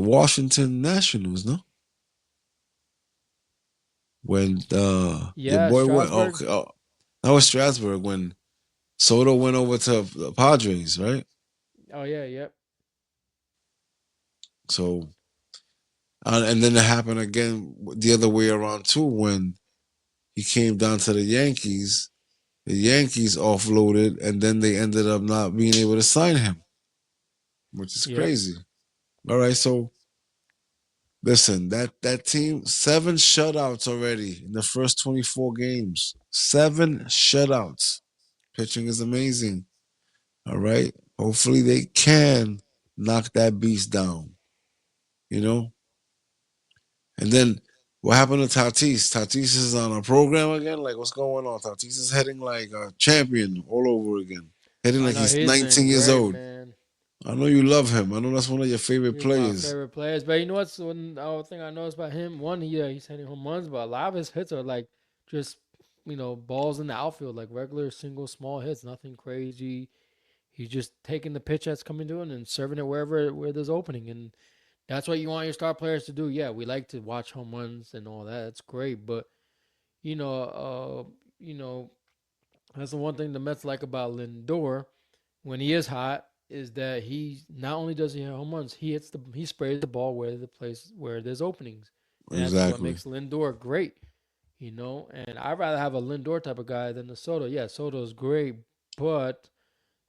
Washington Nationals, no? When your Yeah, boy went Strasburg. okay, that was Strasburg when Soto went over to the Padres, right? Oh yeah, yep, So and then it happened again the other way around too when he came down to the Yankees. The Yankees offloaded, and then they ended up not being able to sign him, which is yep. crazy. All right, so listen, that team 7 shutouts already in the first 24 games. 7 shutouts. Pitching is amazing. All right, hopefully they can knock that beast down. You know, and then what happened to Tatis? Tatis is on a program again. Like, what's going on? Tatis is heading like a champion all over again. Heading I like know he's he's been 19 years great, old. man. I know you love him. I know that's one of your favorite He's my players. favorite players. But you know what's one other thing I noticed about him? One, he's hitting home runs, but a lot of his hits are like just balls in the outfield, like regular single small hits, nothing crazy. He's just taking the pitch that's coming to him and serving it where there's opening, and that's what you want your star players to do. Yeah, we like to watch home runs and all that. That's great, but you know, you know, that's the one thing the Mets like about Lindor when he is hot is that he not only does he hit home runs, he sprays the ball where the place where there's openings, and that's what Exactly. makes Lindor great. And I'd rather have a Lindor type of guy than a Soto. Yeah, Soto's great, but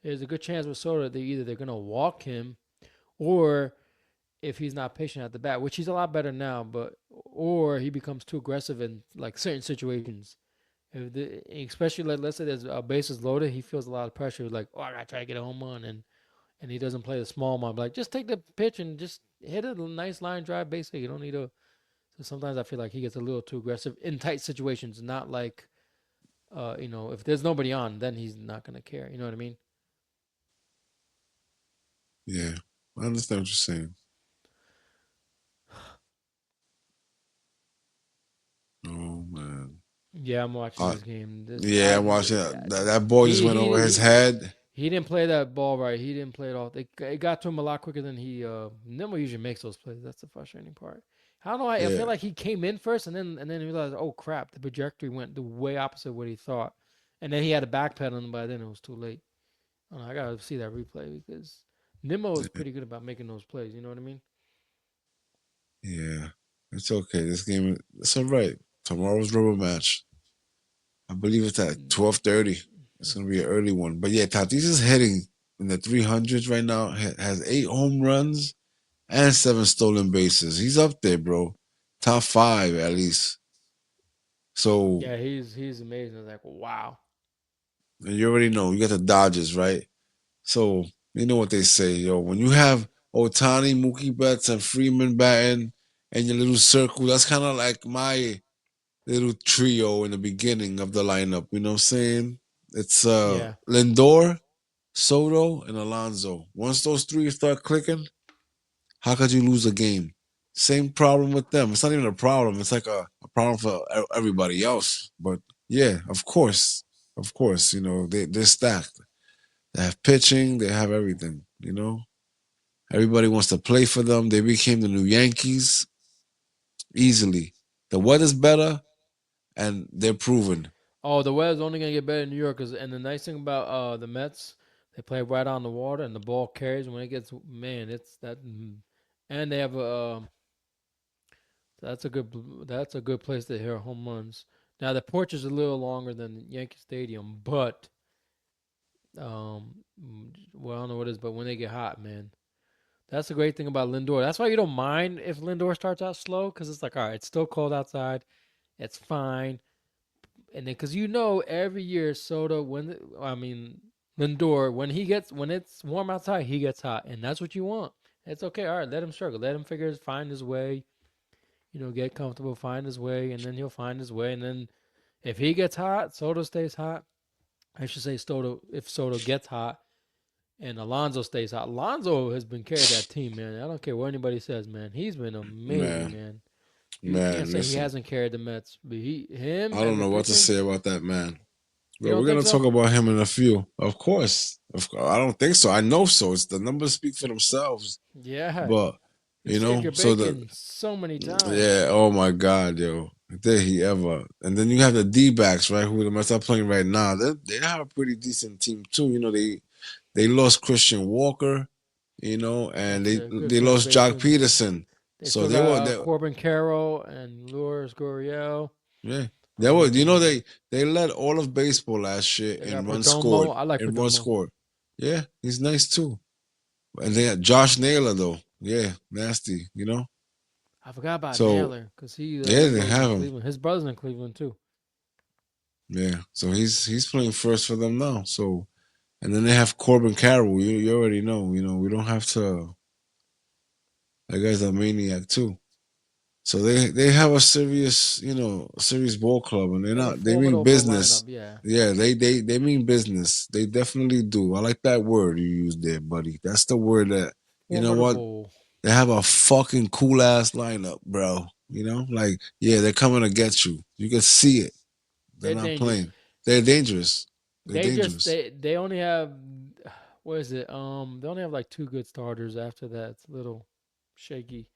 there's a good chance with Soto they're gonna walk him or if he's not patient at the bat, which he's a lot better now, but or he becomes too aggressive in like certain situations. Especially like let's say there's bases loaded, he feels a lot of pressure. Like, oh, I gotta try to get a home run, and he doesn't play the small ball. Like, just take the pitch and just hit a nice line drive base hit. You don't need to. So sometimes I feel like he gets a little too aggressive in tight situations. Not like, if there's nobody on, then he's not gonna care. You know what I mean? Yeah. I understand what you're saying. Oh man. Yeah, I'm watching Uh, this game. This yeah, I I'm watching that boy just he went over his he head. he didn't play that ball right. He didn't play it off. It got to him a lot quicker than he. Nimmo usually makes those plays. That's the frustrating part. I don't know. I Yeah. feel like he came in first, and then he realized, oh crap, the trajectory went the way opposite of what he thought, and then he had a backpedal, but then it was too late. I, don't know, I gotta see that replay because Nimmo is pretty good about making those plays. You know what I mean? Yeah. It's okay. This game it's all right. Tomorrow's rubber match. I believe it's at Mm, 12:30. It's gonna be an early one. But yeah, Tatis is hitting in the 300s right now. Has 8 home runs and 7 stolen bases. He's up there, bro. Top five at least. So Yeah, he's amazing. It's like wow. you already know you got the Dodgers, right? So you know what they say, yo. When you have Otani, Mookie Betts, and Freeman batting and your little circle, that's kind of like my little trio in the beginning of the lineup. You know what I'm saying? It's Yeah, Lindor, Soto, and Alonso. Once those three start clicking, how could you lose a game? Same problem with them. It's not even a problem. It's like a problem for everybody else. But yeah, of course. Of course, they're stacked. They have pitching, they have everything, Everybody wants to play for them. They became the new Yankees easily. The weather's better and they're proven. Oh, the weather's only gonna get better in New York. And the nice thing about the Mets, they play right on the water, and the ball carries when it gets. Man, it's that. And they have a. That's a good. That's a good place to hit home runs. Now the porch is a little longer than Yankee Stadium, but well, I don't know what it is, but when they get hot, man, that's the great thing about Lindor. That's why you don't mind if Lindor starts out slow, because it's like, all right, it's still cold outside, it's fine, and then because every year Soto Lindor when it's warm outside he gets hot, and that's what you want. It's okay, all right, let him struggle, let him find his way, get comfortable, find his way, and then he'll find his way, and then if he gets hot, Soto stays hot. I should say Soto if Soto gets hot and Alonso stays hot. Alonso has been carried that team, man. I don't care what anybody says, man. He's been amazing, Man, man. You can't man, say he listen. hasn't carried the Mets, but him I and don't the know what to pitching. say about that man. You But don't we're think gonna so? talk about him in a few. Of course. I don't think so. I know so. It's the numbers speak for themselves. Yeah, But he saved your so the bacon so many times. yeah, oh my God, yo. Did he ever? And then you have the D backs, right? Who the Mets are playing right now. They have a pretty decent team too. They lost Christian Walker, and That's a good they first lost Jock baseman. Peterson. They So still got Corbin Carroll and Lourdes Gurriel. yeah. Um, They led all of baseball last year they got in runs scored. Perdomo. I like In runs Perdomo. scored. Yeah, he's nice too. And they had Josh Naylor though. Yeah, nasty. I forgot about So Naylor because he yeah, they goes in have him. Cleveland. His brother's in Cleveland too. Yeah. So he's playing first for them now. So and then they have Corbin Carroll. You already know. We don't have to. That guy's a maniac too. So they have a serious ball club, and They have a they mean formidable lineup. business. Yeah, Yeah, they mean business. They definitely do. I like that word you used there, buddy. That's the word that you know what formidable. they have a fucking cool ass lineup, bro. Like yeah, they're coming to get you. You can see it. They're They're not dangerous. playing. They're dangerous. They're They just dangerous. they only have what is it? They only have like two good starters. After that, it's a little shaky.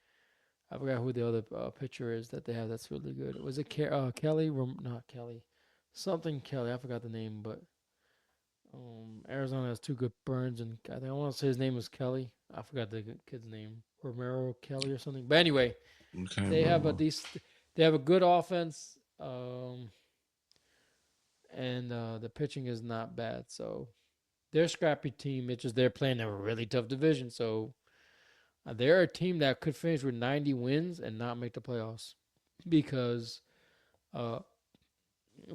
I forgot who the other pitcher is that they have. That's really good. Was it Kelly? Not Kelly. Something Kelly. I forgot the name, but Arizona has two good Burns, and I want to say his name was Kelly. I forgot the kid's name, Romero Kelly or something. But anyway, Okay, they have a remember. decent. They have a good offense, and the pitching is not bad. So they're a scrappy team. It's just they're playing a really tough division. So they're a team that could finish with 90 wins and not make the playoffs because uh,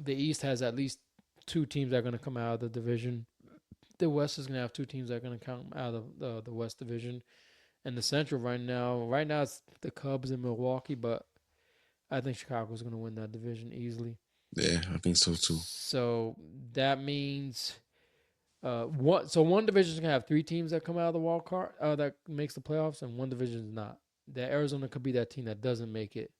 the East has at least two teams that are going to come out of the division. The West is going to have two teams that are going to come out of the West division. And the Central right now it's the Cubs and Milwaukee, but I think Chicago's going to win that division easily. Yeah, I think so too. So that means one division is gonna have three teams that come out of the wild card that makes the playoffs, and one division is not. That Arizona could be that team that doesn't make it.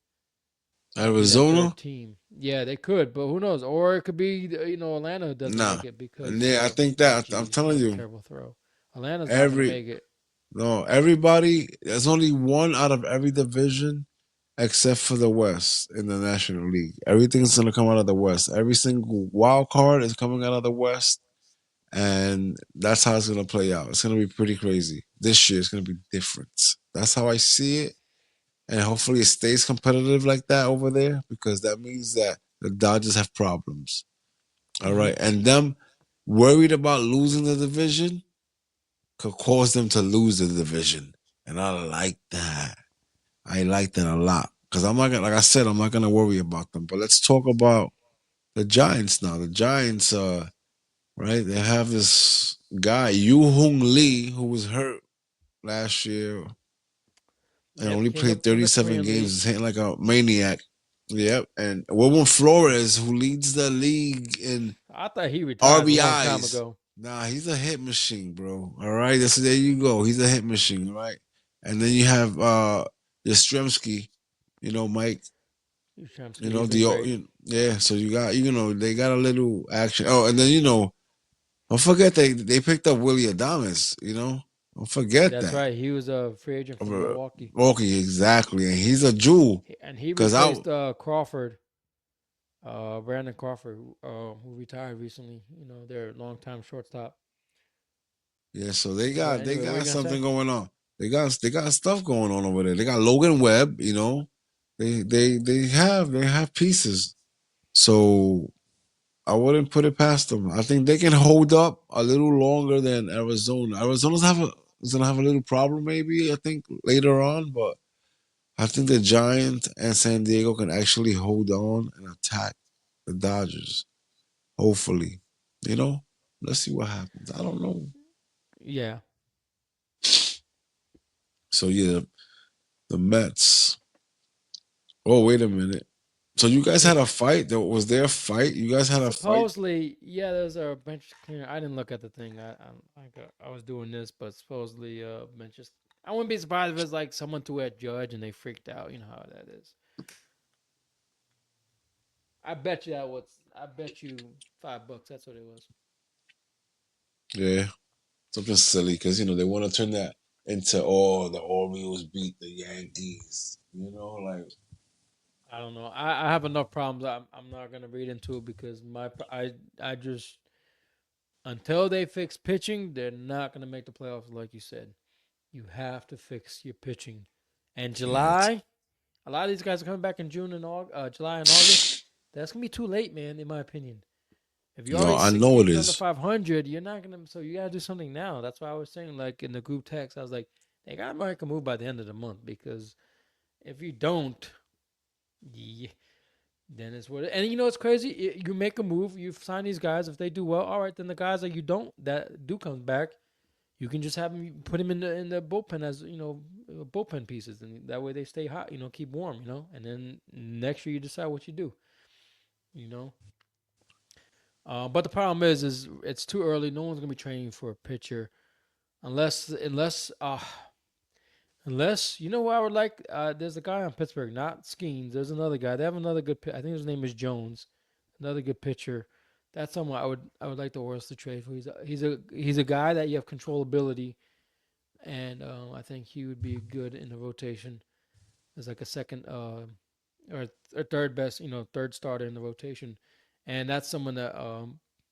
Could be that Arizona? third team. Yeah, they could, but who knows? Or it could be Atlanta who doesn't Nah. make it And because yeah, I think oh that I'm geez, that telling was a you, terrible throw. Atlanta's not gonna every make it. no, everybody. There's only one out of every division except for the West in the National League. Everything's gonna come out of the West. Every single wild card is coming out of the West, and that's how it's gonna play out. It's gonna be pretty crazy. This year it's gonna be different. That's how I see it, and hopefully it stays competitive like that over there because that means that the Dodgers have problems. All Mm-hmm. right, and them worried about losing the division could cause them to lose the division, and I like that. I like that a lot because I'm not gonna, like I said, I'm not gonna worry about them. But let's talk about the Giants now. The Giants, right? They have this guy Yu Hung Lee who was hurt last year and Yep, only came played up from the 37 Korean games. League. Is hitting like a maniac. Yep, and Wilmer Flores, who leads the league in I thought he retired a long time RBIs. ago. Nah, he's a hit machine, bro. All right, there you go. He's a hit machine, all right. And then you have Yastrzemski, Mike. He's been great. Yeah. So they got a little action. Oh, and then don't forget they picked up Willie Adames. Don't forget That's that. right. He was a free agent from Milwaukee, Okay, exactly, and he's a jewel. and he Cause I replaced Crawford. Brandon Crawford, who retired recently. You know, their longtime shortstop. Yeah, so they But got they anyway, what are you got gonna say? something going on. They got stuff going on over there. They got Logan Webb, you know. They have pieces. So I wouldn't put it past them. I think they can hold up a little longer than Arizona. Arizona's have a is gonna have a little problem maybe, I think, later on, but I think the Giants and San Diego can actually hold on and attack the Dodgers. Hopefully. You know? Let's see what happens. I don't know. Yeah. So yeah, the Mets. Oh, wait a minute. So you guys had a It's fight? Was there a fight? You guys had a fight? supposedly, yeah. There's a bench cleaner. I didn't look at the thing. I was doing this, but supposedly, benches. I wouldn't be surprised if it's like someone to a judge and they freaked out. You know how that is. I bet you that was. I bet you $5. That's what it was. Yeah. Something silly because they want to turn that into the Orioles beat the Yankees. I don't know. I have enough problems. I'm not gonna read into it because I just until they fix pitching, they're not gonna make the playoffs. Like you said, you have to fix your pitching. And Yeah. July, a lot of these guys are coming back in June and July and August. That's gonna be too late, man. In my opinion, if you're No, already I six know it games under is. 500, you're not gonna. So you gotta do something now. That's why I was saying, like in the group text, I was like, they gotta make a move by the end of the month because if you don't, yeah, then it's what. And you know what's crazy? You make a move, you sign these guys. If they do well, all right. Then the guys that you don't that do come back, you can just have them put them in the bullpen as bullpen pieces, and that way they stay hot. Keep warm. And then next year you decide what you do. You know. But the problem is it's too early. No one's gonna be training for a pitcher unless you know what I would like. There's a guy on Pittsburgh, not Skeens. There's another guy. They have another good. I think his name is Jones. Another good pitcher. That's someone I would like the Orioles to trade for. He's a guy that you have controllability, and I think he would be good in the rotation as like a second or third best, third starter in the rotation, and that's someone that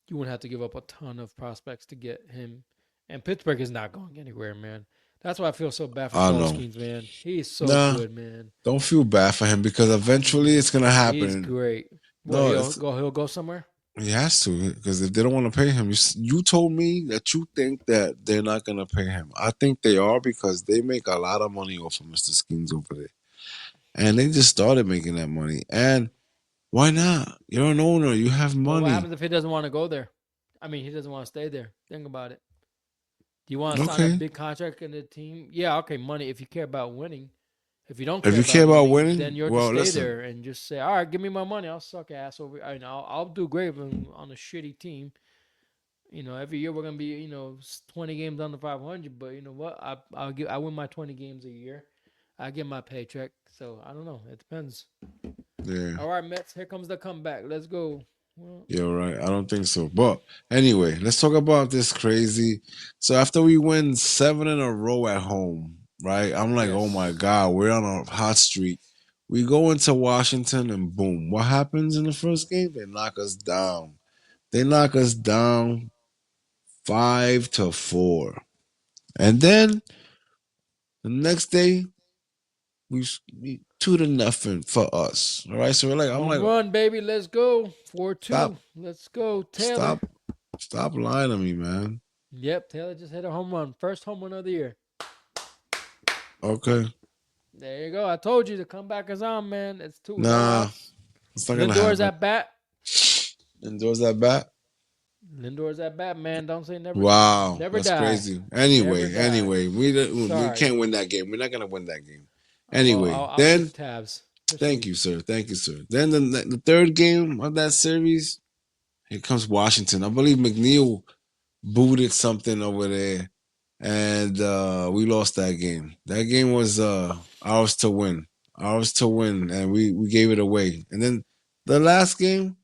you wouldn't have to give up a ton of prospects to get him. And Pittsburgh is not going anywhere, man. That's why I feel so bad for I Paul know. Skeens, man. He's so Nah, good, man. don't feel bad for him because eventually it's gonna He's happen. great. What No, he'll go? He'll go somewhere. he has to because if they don't want to pay him, you told me that you think that they're not gonna pay him. I think they are because they make a lot of money off of Mr. Skeens over there, and they just started making that money. And why not? You're an owner. You have But what money. happens if he doesn't want to go there? I mean, he doesn't want to stay there. Think about it. Do you want to sign a Okay. big contract in the team? Yeah, okay, money. If you care about winning, if you don't If care you care about about winning, then winning, you're to well, stay listen. there and just say, "All right, give me my money. I'll suck ass over. I'll do great on a shitty team. Every year we're gonna be 20 games under 500. But you know what? I win my 20 games a year. I get my paycheck. So I don't know. It depends. Yeah. All right, Mets. Here comes the comeback. Let's go. Well, Yeah, right. I don't think so. But anyway, let's talk about this crazy. So after we win 7 in a row at home, right? I'm like, oh my yes. God, we're on a hot streak. We go into Washington and boom. What happens in the first game? They knock us down. They knock us down 5-4. And then the next day, we 2-0 for us. All right. So I'm like, Home run, baby. Let's go. 4-2. stop, Let's go, Taylor. stop, stop lying to me, man. Yep, Taylor just hit a home run. First home run of the year. Okay. There you go. I told you the comeback is on, man. It's two, no Nah, outs. it's not gonna Lindor's happen. at bat. Endorse that bat. Lindor's at bat, man. Don't say never, Wow, never that's die. crazy. Never Anyway, die. anyway, we Sorry. can't win that game. We're not gonna win that game. Well, Anyway, I'll then keep tabs. Just so thank you. you, sir. Thank you, sir. Then the third game of that series, here comes Washington. I believe McNeil booted something over there, and we lost that game. That game was ours to win, and we gave it away. And then the last game,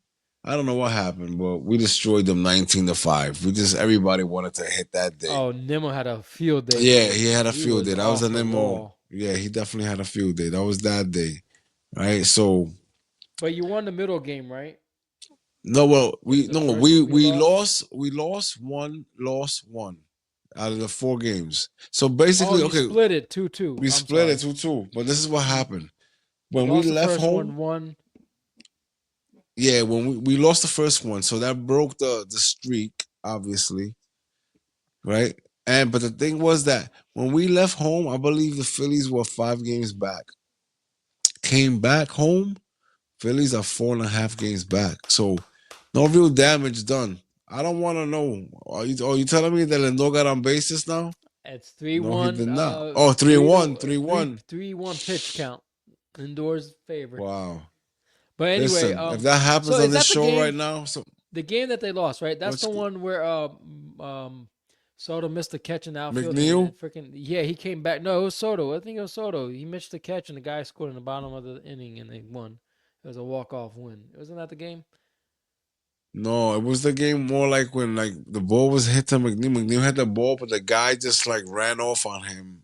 I don't know what happened, but we destroyed them 19-5. We just everybody wanted to hit that day. Oh, Nimmo had a field day, Yeah, man. he had a He field was day. That was off an the MO. wall. Yeah, he definitely had a field day. That was that day, right? So But you won the middle game, right? No, well, It was we the no, first one we lost. we lost one out of the four games. So Oh, basically, you okay, split it 2-2. we I'm split it sorry. 2-2. But this is what You happened you when we lost the left first home. one, one. Yeah, when we lost the first one, so that broke the streak, obviously, right? And but the thing was that when we left home, I believe the Phillies were 5 games back. Came back home, Phillies are 4.5 games back. So no real damage done. I don't want to know. Are you telling me that Lindor got on bases now? It's three No, he one. did not. Oh, 3 and 1, 3 Three 1. 3-1 pitch count. Indoors favor. Wow. But anyway, Listen, if that so happens on is this that the show right game? now, so The game that they lost, right? That's what's the one where Soto missed the catch in the outfield and McNeil? freaking yeah, he came back. No, it was Soto. I think it was Soto. He missed the catch and the guy scored in the bottom of the inning and they won. It was a walk off win. Wasn't that the game? No, it was the game more like when like the ball was hit to McNeil. McNeil had the ball, but the guy just like ran off on him,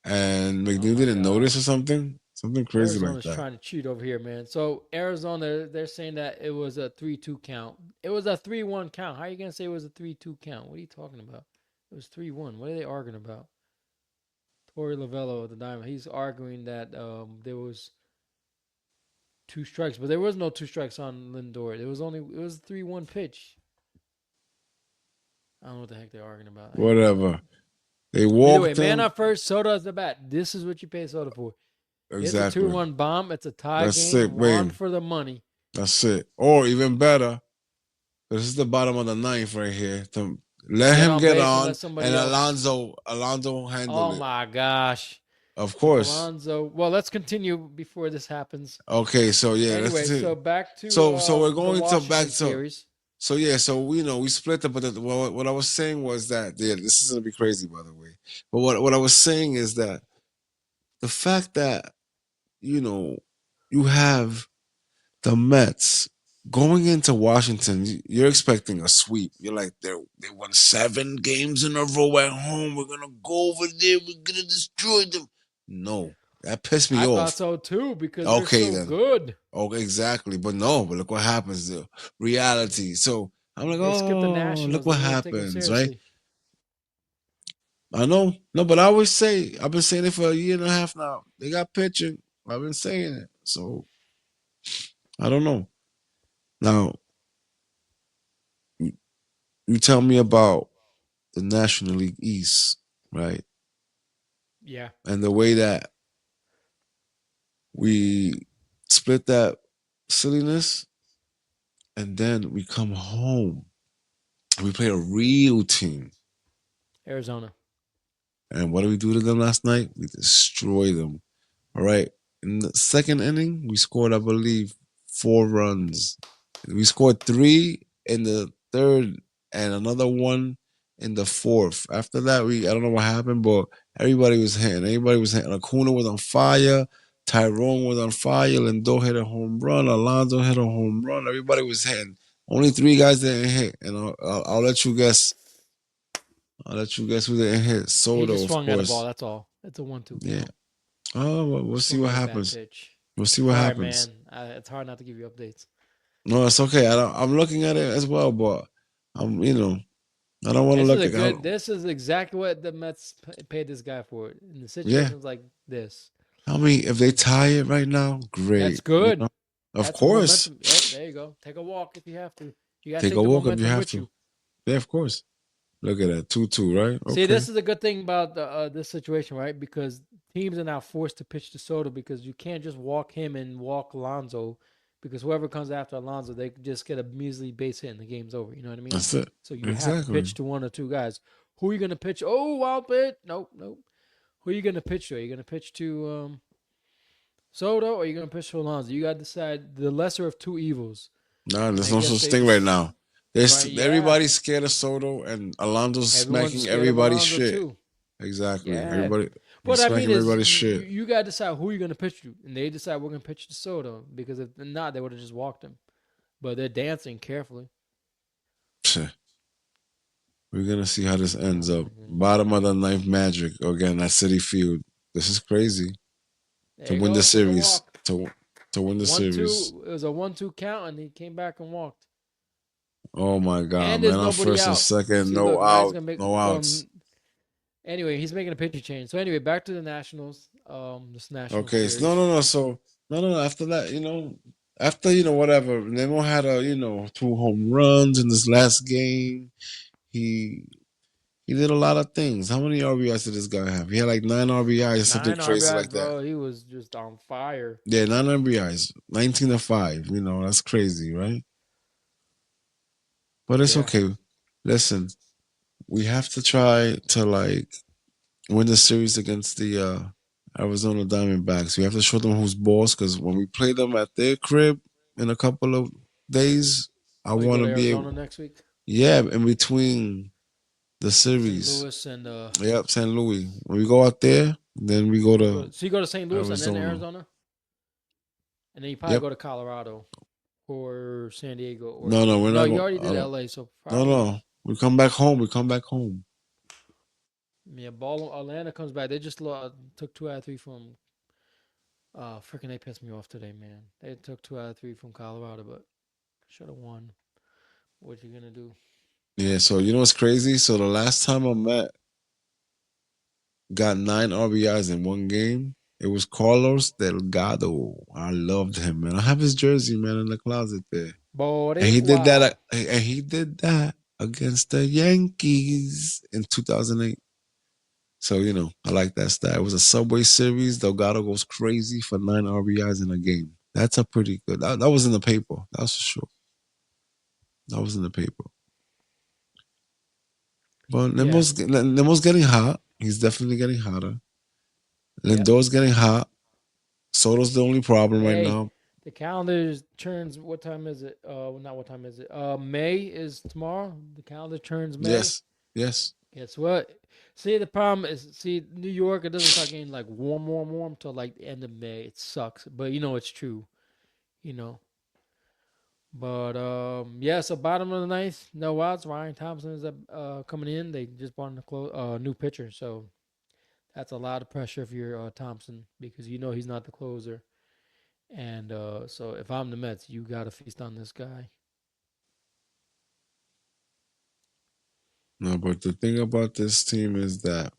and Oh McNeil my didn't notice or gosh. something, something crazy like Arizona's that. trying to cheat over here, man. So Arizona, they're saying that it was a 3-2 count. It was a 3-1 count. How are you gonna say it was a 3-2 count? What are you talking about? It was 3-1. What are they arguing about? Torey Lavello of the Diamond. He's arguing that there was two strikes, but there was no two strikes on Lindor. It was a 3-1 pitch. I don't know what the heck they're arguing about. I ain't gonna. Whatever. They Either way, walked man him. on first, Soto has the bat. This is what you pay Soto for. It's a Exactly. 2-1 bomb. It's a tie That's it, game. One Wayne. for the money. That's it. Or even better, this is the bottom of the ninth right here. To let Get him on get base and on, let somebody and else. Alonzo handle Oh it. my gosh. Of If course. Alonzo, well, let's continue before this happens. Okay, so yeah, let's Anyway, continue. so back to So we're the going to back Washington to series. so yeah, so we know we split up, but what I was saying was that yeah, this is gonna be crazy by the way. But what I was saying is that the fact that you know you have the Mets going into Washington, you're expecting a sweep. You're like they won 7 games in a row at home. We're gonna go over there. We're gonna destroy them. No, that pissed me I thought off. so too because they're Okay so then. good. Oh, exactly. But no, but look what happens. The reality. So I'm like, They skipped the oh, look Nationals what and we don't take them happens, right? seriously. I know. No, but I always say, I've been saying it for a year and a half now. They got pitching. I've been saying it. So I don't know. Now, you, you tell me about the National League East, right? Yeah, And the way that we split that silliness, and then we come home and we play a real team. Arizona. And what did we do to them last night? We destroyed them. All right. In the second inning, we scored, I believe, 4 runs. We scored 3 in the third and another one in the fourth. After that, I don't know what happened, but everybody was hitting. Everybody was hitting. Acuna was on fire. Tyrone was on fire. Lindor hit a home run. Alonso hit a home run. Everybody was hitting. Only 3 guys didn't hit, and I'll let you guess. I'll let you guess who didn't hit. He just Soto, of swung at a ball. course. That's all. It's a 1-2 Yeah. count. Oh, well, we'll see Swung what at a bad happens. pitch. We'll see what Sorry, happens. man. It's hard not to give you updates. No, it's okay. I'm looking at it as well, but I'm. I don't want to This is look a at. good. This is exactly what the Mets paid this guy for in the Yeah. situations like this. I mean, if they tie it right now, That's great. good. Of That's a course, momentum. Yep, there you go. Take a walk if you have to. You got to take take a the walk if you momentum have with to. you. Yeah, of course. Look at that 2-2, right? See, Okay. this is a good thing about this situation, right? Because teams are now forced to pitch to Soto because you can't just walk him and walk Alonso because whoever comes after Alonso, they just get a measly base hit and the game's over. You know what I mean? That's it. So you have to Exactly. pitch to one or two guys. Who are you going to pitch? Oh, wild pitch. Nope, nope. Who are you going to pitch to? Are you going to pitch to Soto or are you going to pitch to Alonso? You got to decide the lesser of two evils. Nah, And there's I no guess such they thing right now. right, yeah. Everybody's scared of Soto, and Alonso's Everyone's smacking scared of everybody's Alonso shit. too. Exactly. Yeah. Everybody, What he's I mean smacking is, everybody's shit. you got to decide who you're going to pitch to. And they decide we're going to pitch to Soto because if not, they would have just walked him. But they're dancing carefully. We're gonna see how this Oh ends my up. goodness. Bottom of the ninth, Magic again at City Field. This is crazy There to you win the go. Take a series. walk. to win the One series. two. It was a 1-2 count, and he came back and walked. Oh my God, And man! there's On nobody first and out. second, See, no look, now he's out, gonna make. no outs. Anyway, he's making a pitcher change. So anyway, back to the Nationals. This national Okay, so no, series. no, no. So no, no, no. After that, after whatever, Nemo had a two home runs in this last game. He he did a lot of things. How many RBIs did this guy have? He had like 9 RBIs, something Nine crazy RBIs, like that. bro. He was just on fire. Yeah, 9 RBIs, 19-5. That's crazy, right? But it's Yeah. okay. Listen, we have to try to win the series against the Arizona Diamondbacks. We have to show them who's boss because when we play them at their crib in a couple of days, I Oh, you go want to to be Arizona able, next week? yeah, in between the St. series. Louis and Yep, St. Louis. When we go out there, then we go to so you go to St. Louis and then Arizona. Arizona, and then you probably Yep. go to Colorado or San Diego or No, no, we're no, not you going. already did LA, so No, probably no. We come back home. We come back home. yeah. Ball Atlanta comes back. They just took 2 out of 3 from. Freaking they pissed me off today, man. They took 2 out of 3 from Colorado, but should have won. What you gonna do? Yeah. So you know what's crazy? So the last time I met got 9 RBIs in one game. It was Carlos Delgado. I loved him, man. I have his jersey, man, in the closet there. And he did that. Boricua. And he did that against the Yankees in 2008. So I like that stat. It was a Subway Series. Delgado goes crazy for 9 RBIs in a game. That's a pretty good. That was in the paper. That's for sure. That was in the paper. But Yeah. Nemo's getting hot. He's definitely getting hotter. Yep. Lindor's getting hot. Soto's the only problem right Hey, now. the calendar turns. What time is it? Not what time is it? May is tomorrow. The calendar turns May. Yes, yes. Guess what? See, the problem is, see, New York. It doesn't start getting like warm, warm, warm till like the end of May. It sucks, but it's true. You know. But yeah. So bottom of the ninth, no outs. Ryan Thompson is coming in. They just brought in a new pitcher, so that's a lot of pressure if you're Thompson because he's not the closer. And so if I'm the Mets, you got to feast on this guy. No, but the thing about this team is that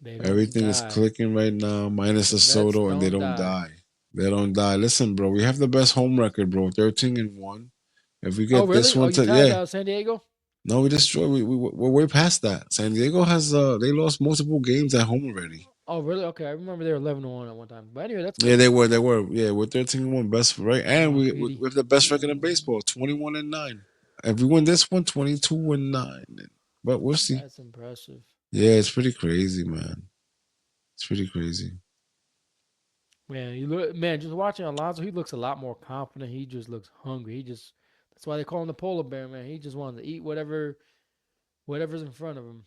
They don't everything is die. clicking right now, minus The the Mets Soto, and they don't don't die. die. They don't die. Listen, bro, we have the best home record, bro. 13-1. If we Oh, get this really? Oh, one you to tied yeah, San Diego? no, we destroy. We're way past that. San Diego has they lost multiple games at home already. Oh, really? Okay, I remember they were 11-1 at one time. But anyway, that's Yeah, good. they were. Yeah, we're 13-1 best right, Come and on, we Petey. have the best record in Ooh, baseball, 21-9. If we win this one, 22-9. But we'll see. that's impressive. Yeah, it's pretty crazy, man. It's pretty crazy. Man, you look, man, just watching Alonso, he looks a lot more confident. He just looks hungry. That's why they call him the polar bear, man. He just wants to eat whatever's in front of him.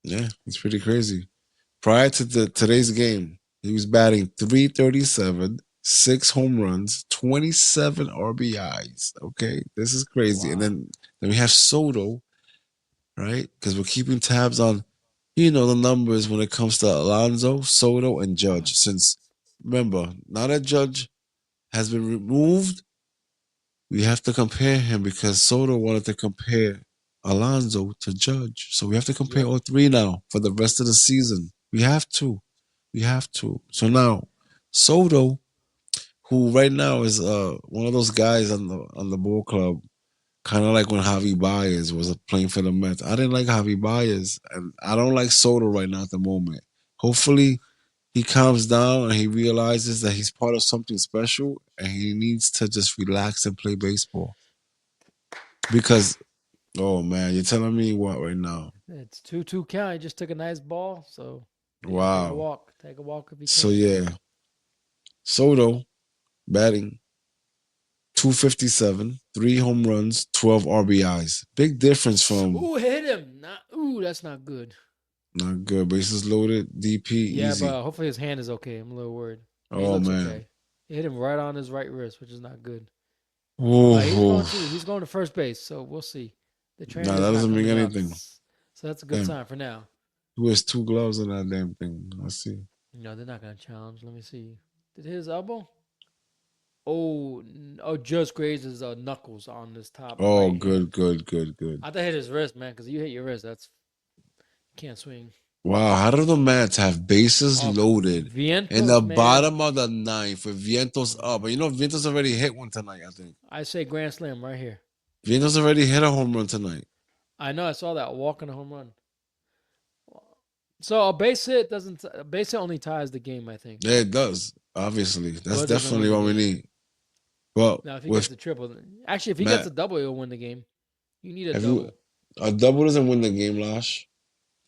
Yeah, it's pretty crazy. Prior to today's game, he was batting 337, 6 home runs, 27 RBIs. Okay, this is crazy. And Wow. then we have Soto, right? Because we're keeping tabs on, the numbers when it comes to Alonso, Soto, and Judge. Since remember, now that Judge has been removed, we have to compare him because Soto wanted to compare Alonso to Judge. So we have to compare Yep. all three now for the rest of the season. We have to. We have to. So now, Soto, who right now is one of those guys on the ball club, kind of like when Javi Baez was playing for the Mets. I didn't like Javi Baez, and I don't like Soto right now at the moment. Hopefully, he calms down and he realizes that he's part of something special, and he needs to just relax and play baseball. Because, oh man, you're telling me what right now? It's 2-2 count. He just took a nice ball, so he got to take a Wow. walk. Take a walk if he So can. yeah, Soto batting 257, 3 home runs, 12 RBIs. Big difference from Ooh, hit him. That's not good. not good, bases loaded, DP, Yeah, easy. but hopefully his hand is okay. I'm a little worried. He Oh looks man. okay. It hit him right on his right wrist, which is not good. Ooh, He's ooh. going to he's going to first base, so we'll see. The Nah, trainer is that not doesn't mean coming up, anything. so that's a good Damn. sign for now. Who has two gloves on that damn thing? Let's see. No, they're not going to challenge. Let me see. Did his elbow? Oh, just grazes knuckles on his top Oh, right good, hand. good, good, good. I thought hit his wrist, man, because you hit your wrist. That's can't swing. Wow, how do the Mets have bases Oh, loaded in the Vientos, man. bottom of the ninth with Vientos up? But you know, Vientos already hit one tonight, I think. I say grand slam right here. Vientos already hit a home run tonight. I know. I saw that walk and a home run. So a base hit doesn't. A base hit only ties the game, I think, Yeah, it does. Obviously, that's but it doesn't win definitely the what we game. need. But Now, if he with gets a triple, actually, if he gets Matt, a double, he'll win the game. You need a if you double. a double doesn't win the game, Lash.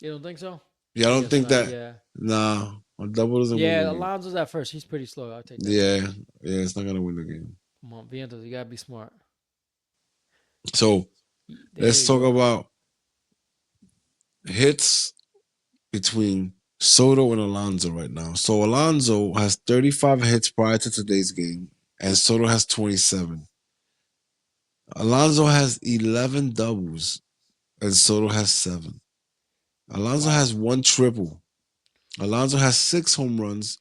You don't think so? Yeah, I I don't guess think not. that. Yeah. Nah, a double doesn't win the Yeah, game. Alonso's at first. He's pretty slow. I'll take that Yeah, double. yeah, it's not gonna win the game. Come on, Vientos, you gotta be smart. So There let's you talk go. about hits between Soto and Alonso right now. So Alonso has 35 hits prior to today's game, and Soto has 27. Alonso has 11 doubles, and Soto has 7. Alonso Wow. has 1 triple. Alonso has 6 home runs.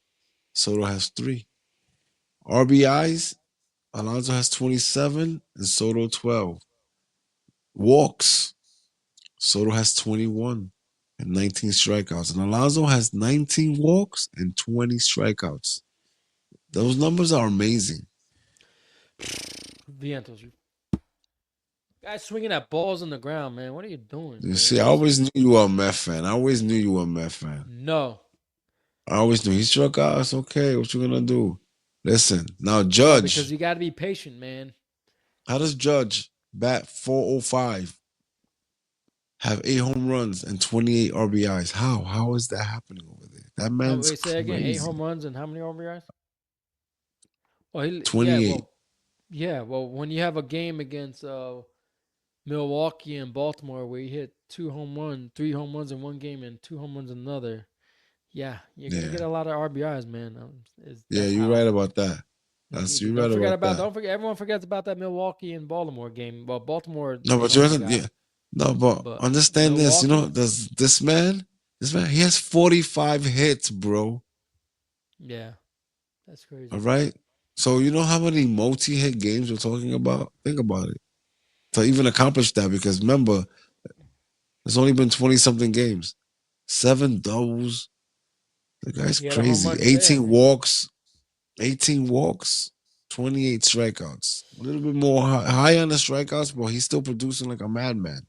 Soto has 3. RBIs, Alonso has 27 and Soto 12. Walks, Soto has 21 and 19 strikeouts. And Alonso has 19 walks and 20 strikeouts. Those numbers are amazing. Vientos, you guys swinging at balls on the ground, man. What are you doing, You man? see, I Just always knew you were a Met fan. I always knew you were a Met fan. no, I always knew he struck out. It's okay. What you gonna do? Listen, now no, because Judge. you got to be patient, man. How does Judge bat 405, have 8 home runs and 28 RBIs? How? How is that happening over there? That How man's wait, say that again? Eight crazy. home runs and how many RBIs? Well, yeah, 28. well, when you have a game against Milwaukee and Baltimore where you hit 2 home runs, 3 home runs in one game, and 2 home runs in another, yeah, you're gonna Yeah. get a lot of RBIs, man. Yeah, That's you're right how. about that. That's you're Don't right forget about about. that. Don't forget. Everyone forgets about that Milwaukee and Baltimore game. Well, Baltimore No, they but you almost understand, got, yeah. No, but but understand this. You know, Milwaukee, does this man, he has 45 hits, bro. yeah, that's All crazy. right. So you know how many multi-hit games we're talking about? Think about it. To even accomplish that, because remember, it's only been 20 something games. 7 doubles. The guy's He had a home crazy. run today, I think. 18 walks, 28 strikeouts. A little bit more high on the strikeouts, but he's still producing like a madman.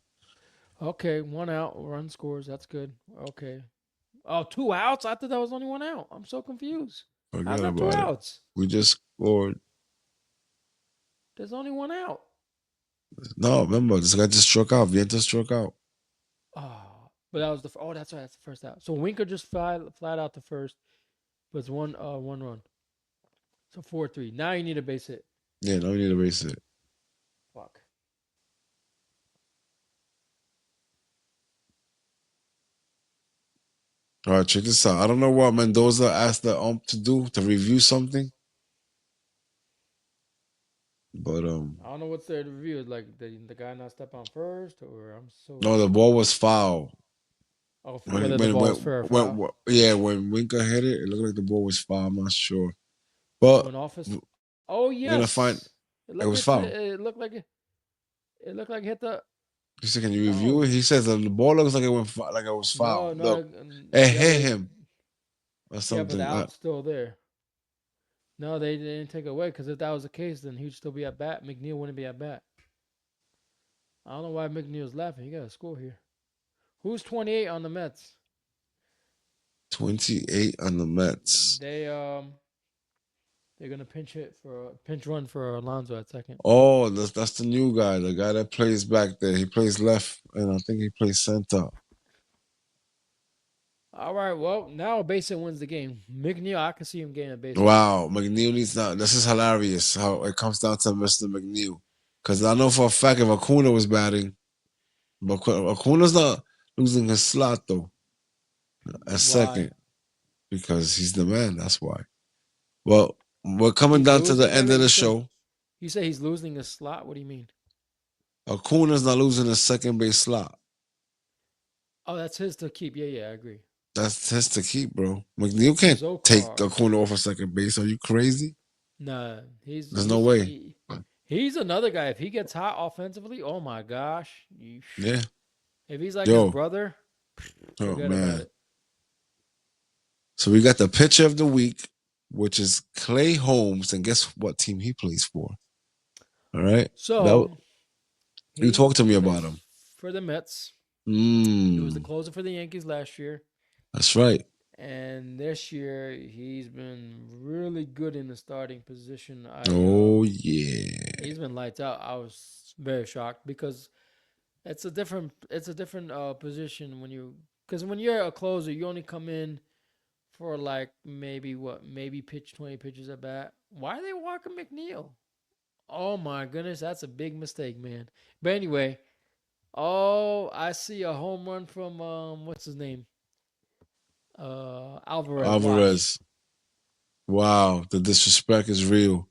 Okay, 1 out, run scores. That's good. Okay. Oh, 2 outs. I thought that was only 1 out. I'm so confused. How's Forget that two about it. outs? We just scored. There's only 1 out. No, remember, this guy just struck out. Vieta struck out. But that was the. Oh, that's right. That's the first out. So Winker just flat out the first, but it's 1 run. So 4-3. Now you need a base hit. Yeah, no need to base it. Fuck. All right, check this out. I don't know what Mendoza asked the ump to do to review something, but I don't know what's the review. Is like the guy not step on first, or I'm so. no, the ball was foul. Oh, When whether the when ball was when, fair or when, foul. when yeah, when Winker hit it, it looked like the ball was foul. I'm not sure, but Went office. we're Oh gonna find yes. It it looked was it. foul. It looked like it. It looked like it hit the. He said, "Can you review No, it?" He says the ball looks like it went like it was no, foul. no. Look, it Yeah, hit but him or the something. out's still there. No, they didn't take it away because if that was the case, then he'd still be at bat. McNeil wouldn't be at bat. I don't know why McNeil's laughing. He got a score here. Who's 28 on the Mets? 28 on the Mets. They they're gonna pinch run for Alonso at second. Oh, that's the new guy, the guy that plays back there. He plays left, and I think he plays center. All right, well now Basin wins the game. McNeil, I can see him getting a base hit here. Wow, McNeil needs that. This is hilarious how it comes down to Mr. McNeil. Because I know for a fact if Acuna was batting, but Acuna's not losing his slot though at Why? second because he's the man. That's why. Well, we're coming He's down to the losing. Wait, end of wait. the show. You say he's losing a slot? What do you mean? Acuna's not losing his second base slot. Oh, that's his to keep. Yeah, yeah, I agree. That's his to keep, bro. McNeil can't take Zokar. Acuna off of second base. Are you crazy? Nah, There's no way. he's another guy. If he gets hot offensively, oh my gosh, Yeah. if he's like his Yo. brother, Oh forget about man. it. So we got the pitcher of the week, which is Clay Holmes, and guess what team he plays for? All right. That So you he talk to me about him. plays for the Mets. He was the Mm, closer for the Yankees last year, that's right. and this year he's been really good in the starting position. Oh yeah. He's been lights out. I was very shocked because it's a different position when you because when you're a closer, you only come in for like maybe pitch 20 pitches at bat. Why are they walking McNeil? Oh my goodness, that's a big mistake, man. But anyway, oh, I see a home run from what's his name? Alvarez. Watch. Alvarez. Wow, the disrespect is real.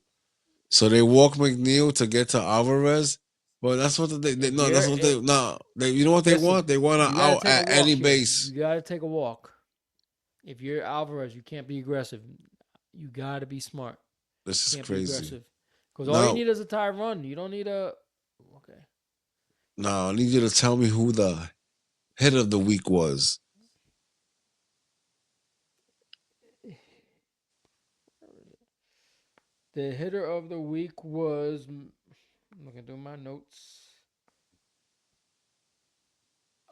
So they walk McNeil to get to Alvarez, but that's what they If no, you're that's what they no. They you know what they listen, want? They want to you got to out take a at any walk here. base. You got to take a walk. If you're Alvarez, you can't be aggressive. You got to be smart. This is Can't be crazy. aggressive. Because all you Now, need is a tie run. You don't need a. Okay. now I need you to tell me who the hit of the week was. The hitter of the week was. I'm looking through my notes.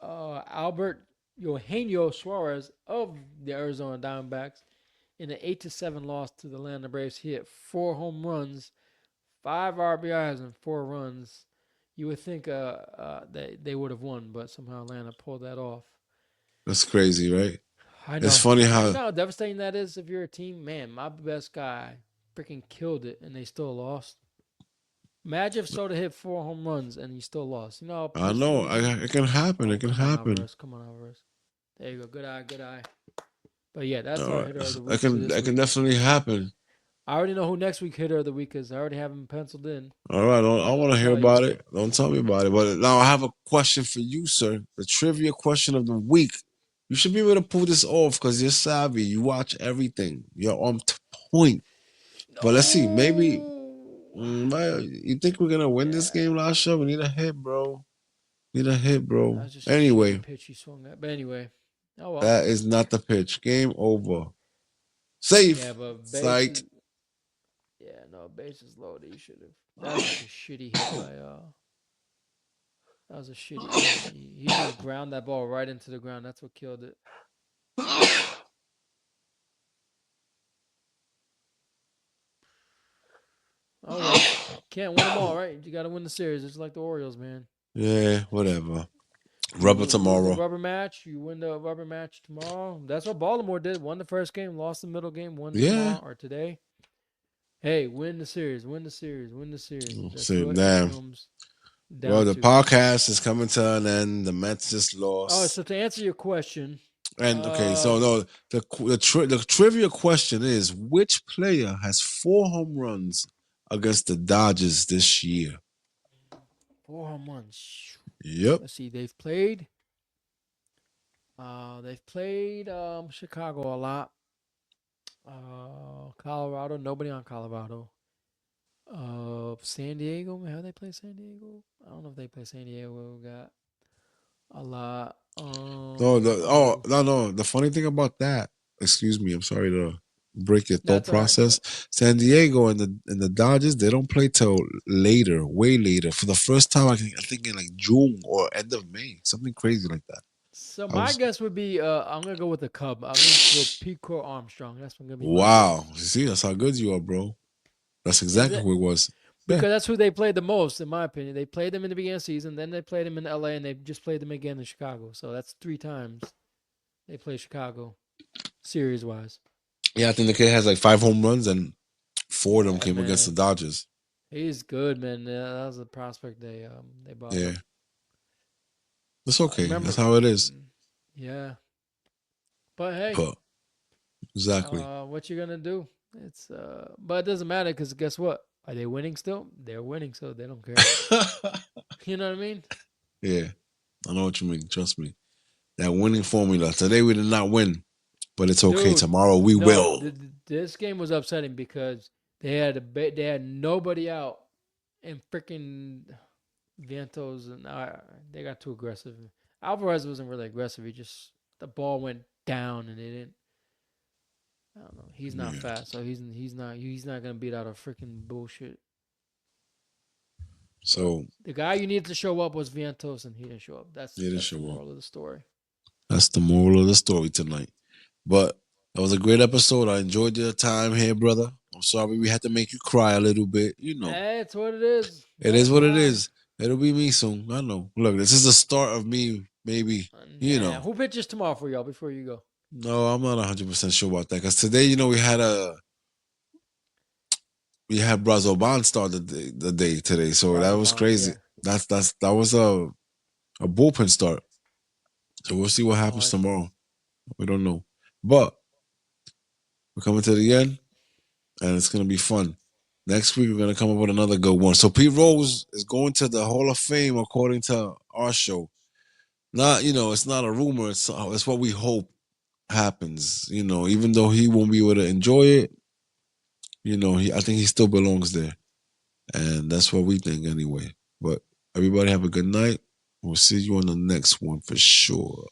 Albert Eugenio Suarez of the Arizona Diamondbacks in an 8-7 loss to the Atlanta Braves. He hit 4 home runs, 5 RBIs, and 4 runs. You would think that they would have won, but somehow Atlanta pulled that off. That's crazy, right? I It's know. funny You how know how devastating that is if you're a team? Man, my best guy freaking killed it and they still lost. Imagine if Soda hit 4 home runs and he still lost. You know how I pissed you know would be? it can happen. Oh, It can come on, happen. Alvarez. Come on, Alvarez. There you go. Good eye, good eye. But yeah, that's All our right, hitter of the it week for can this it can week. definitely happen. I already know who next week hitter of the week is. I already have him penciled in. All right, I'm I not want gonna to hear tell you. about it. Don't tell me about it. But now I have a question for you, sir. The trivia question of the week. You should be able to pull this off because you're savvy. You watch everything. You're on point. But let's see. Maybe No. you think we're gonna win this Yeah. game, Lasha? We need a hit, bro. Need a hit, bro. That's just a shitty Anyway, pitch he swung at. But anyway. Oh well. that is not the pitch. Game over. Yeah, Safe. but Psych. bases. Yeah, no, bases loaded. He should have. That was just a shitty hit by. That was a shitty hit. He just ground that ball right into the ground. That's what killed it. Oh well. Can't win them all, right? You got to win the series. It's like the Orioles, man. Yeah, whatever. You Rubber lose the tomorrow. rubber match. You win the rubber match tomorrow. That's what Baltimore did. Won the first game, lost the middle game, won Yeah. tomorrow or today. Hey, win the series. Win the series. Win the series. That's Same what it damn. comes Well, down the to. podcast is coming to an end. The Mets just Oh, lost. so to answer your question, And okay, so um, no, the trivia question is which player has 4 home runs against the Dodgers this year? 4 home runs. Yep. Let's see. They've played Chicago a lot. Colorado. Nobody on Colorado. San Diego. Man, have they played San Diego? I don't know if they play San Diego. We got a lot. No, Oh, no. The funny thing about that, excuse me, I'm sorry to break your thought that's all right. Go process. ahead. San Diego and the Dodgers, they don't play till later, way later. For the first time, I think in like June or end of May, something crazy like that. So I my was guess would be I'm gonna go with the Cub. I'm gonna go Pico Armstrong. That's gonna be my wow. guess. You see, that's how good you are, bro. That's Is exactly it? who it was. Yeah. Because that's who they played the most, in my opinion. They played them in the beginning of the season, then they played them in LA, and they just played them again in Chicago. So that's 3 times they play Chicago, series wise. Yeah, I think the kid has like 5 home runs and four of them Yeah, came against the man. Dodgers. He's good, man. Yeah, that was a prospect they brought Yeah. up. It's I okay. That's remember. how it is. Yeah, but hey, But exactly. what you gonna do? But it doesn't matter because guess what? Are they winning still? They're winning, so they don't care. You know what I mean? Yeah. I know what you mean. Trust me. That winning formula. Today we did not win, but it's okay. Dude, Tomorrow we no, will. this game was upsetting because they had nobody out, and freaking Vientos and they got too aggressive. Alvarez wasn't really aggressive. He just the ball went down and they didn't. I don't know. He's not Yeah. fast, so he's not gonna beat out a freaking bullshit. But So the guy you needed to show up was Vientos, and he didn't show up. yeah, this That's the show up. moral of the story. That's the moral of the story tonight. But that was a great episode. I enjoyed your time here, brother. I'm sorry we had to make you cry a little bit. You know, That's what it is. it Gotta is what it cry. is. It'll be me soon. I know. Look, this is the start of me, maybe, you Nah, know. who pitches tomorrow for y'all before you go? No, I'm not 100% sure about that. Because today, we had Brazoban start the day today. So that was Brazabon, crazy. yeah. That was a bullpen start. So we'll see what Oh, happens I see. tomorrow. We don't know. But we're coming to the end, and it's gonna be fun. Next week we're gonna come up with another good one. So Pete Rose is going to the Hall of Fame according to our show. Not, it's not a rumor. It's what we hope happens. Even though he won't be able to enjoy it, I think he still belongs there, and that's what we think anyway. But everybody have a good night. We'll see you on the next one for sure.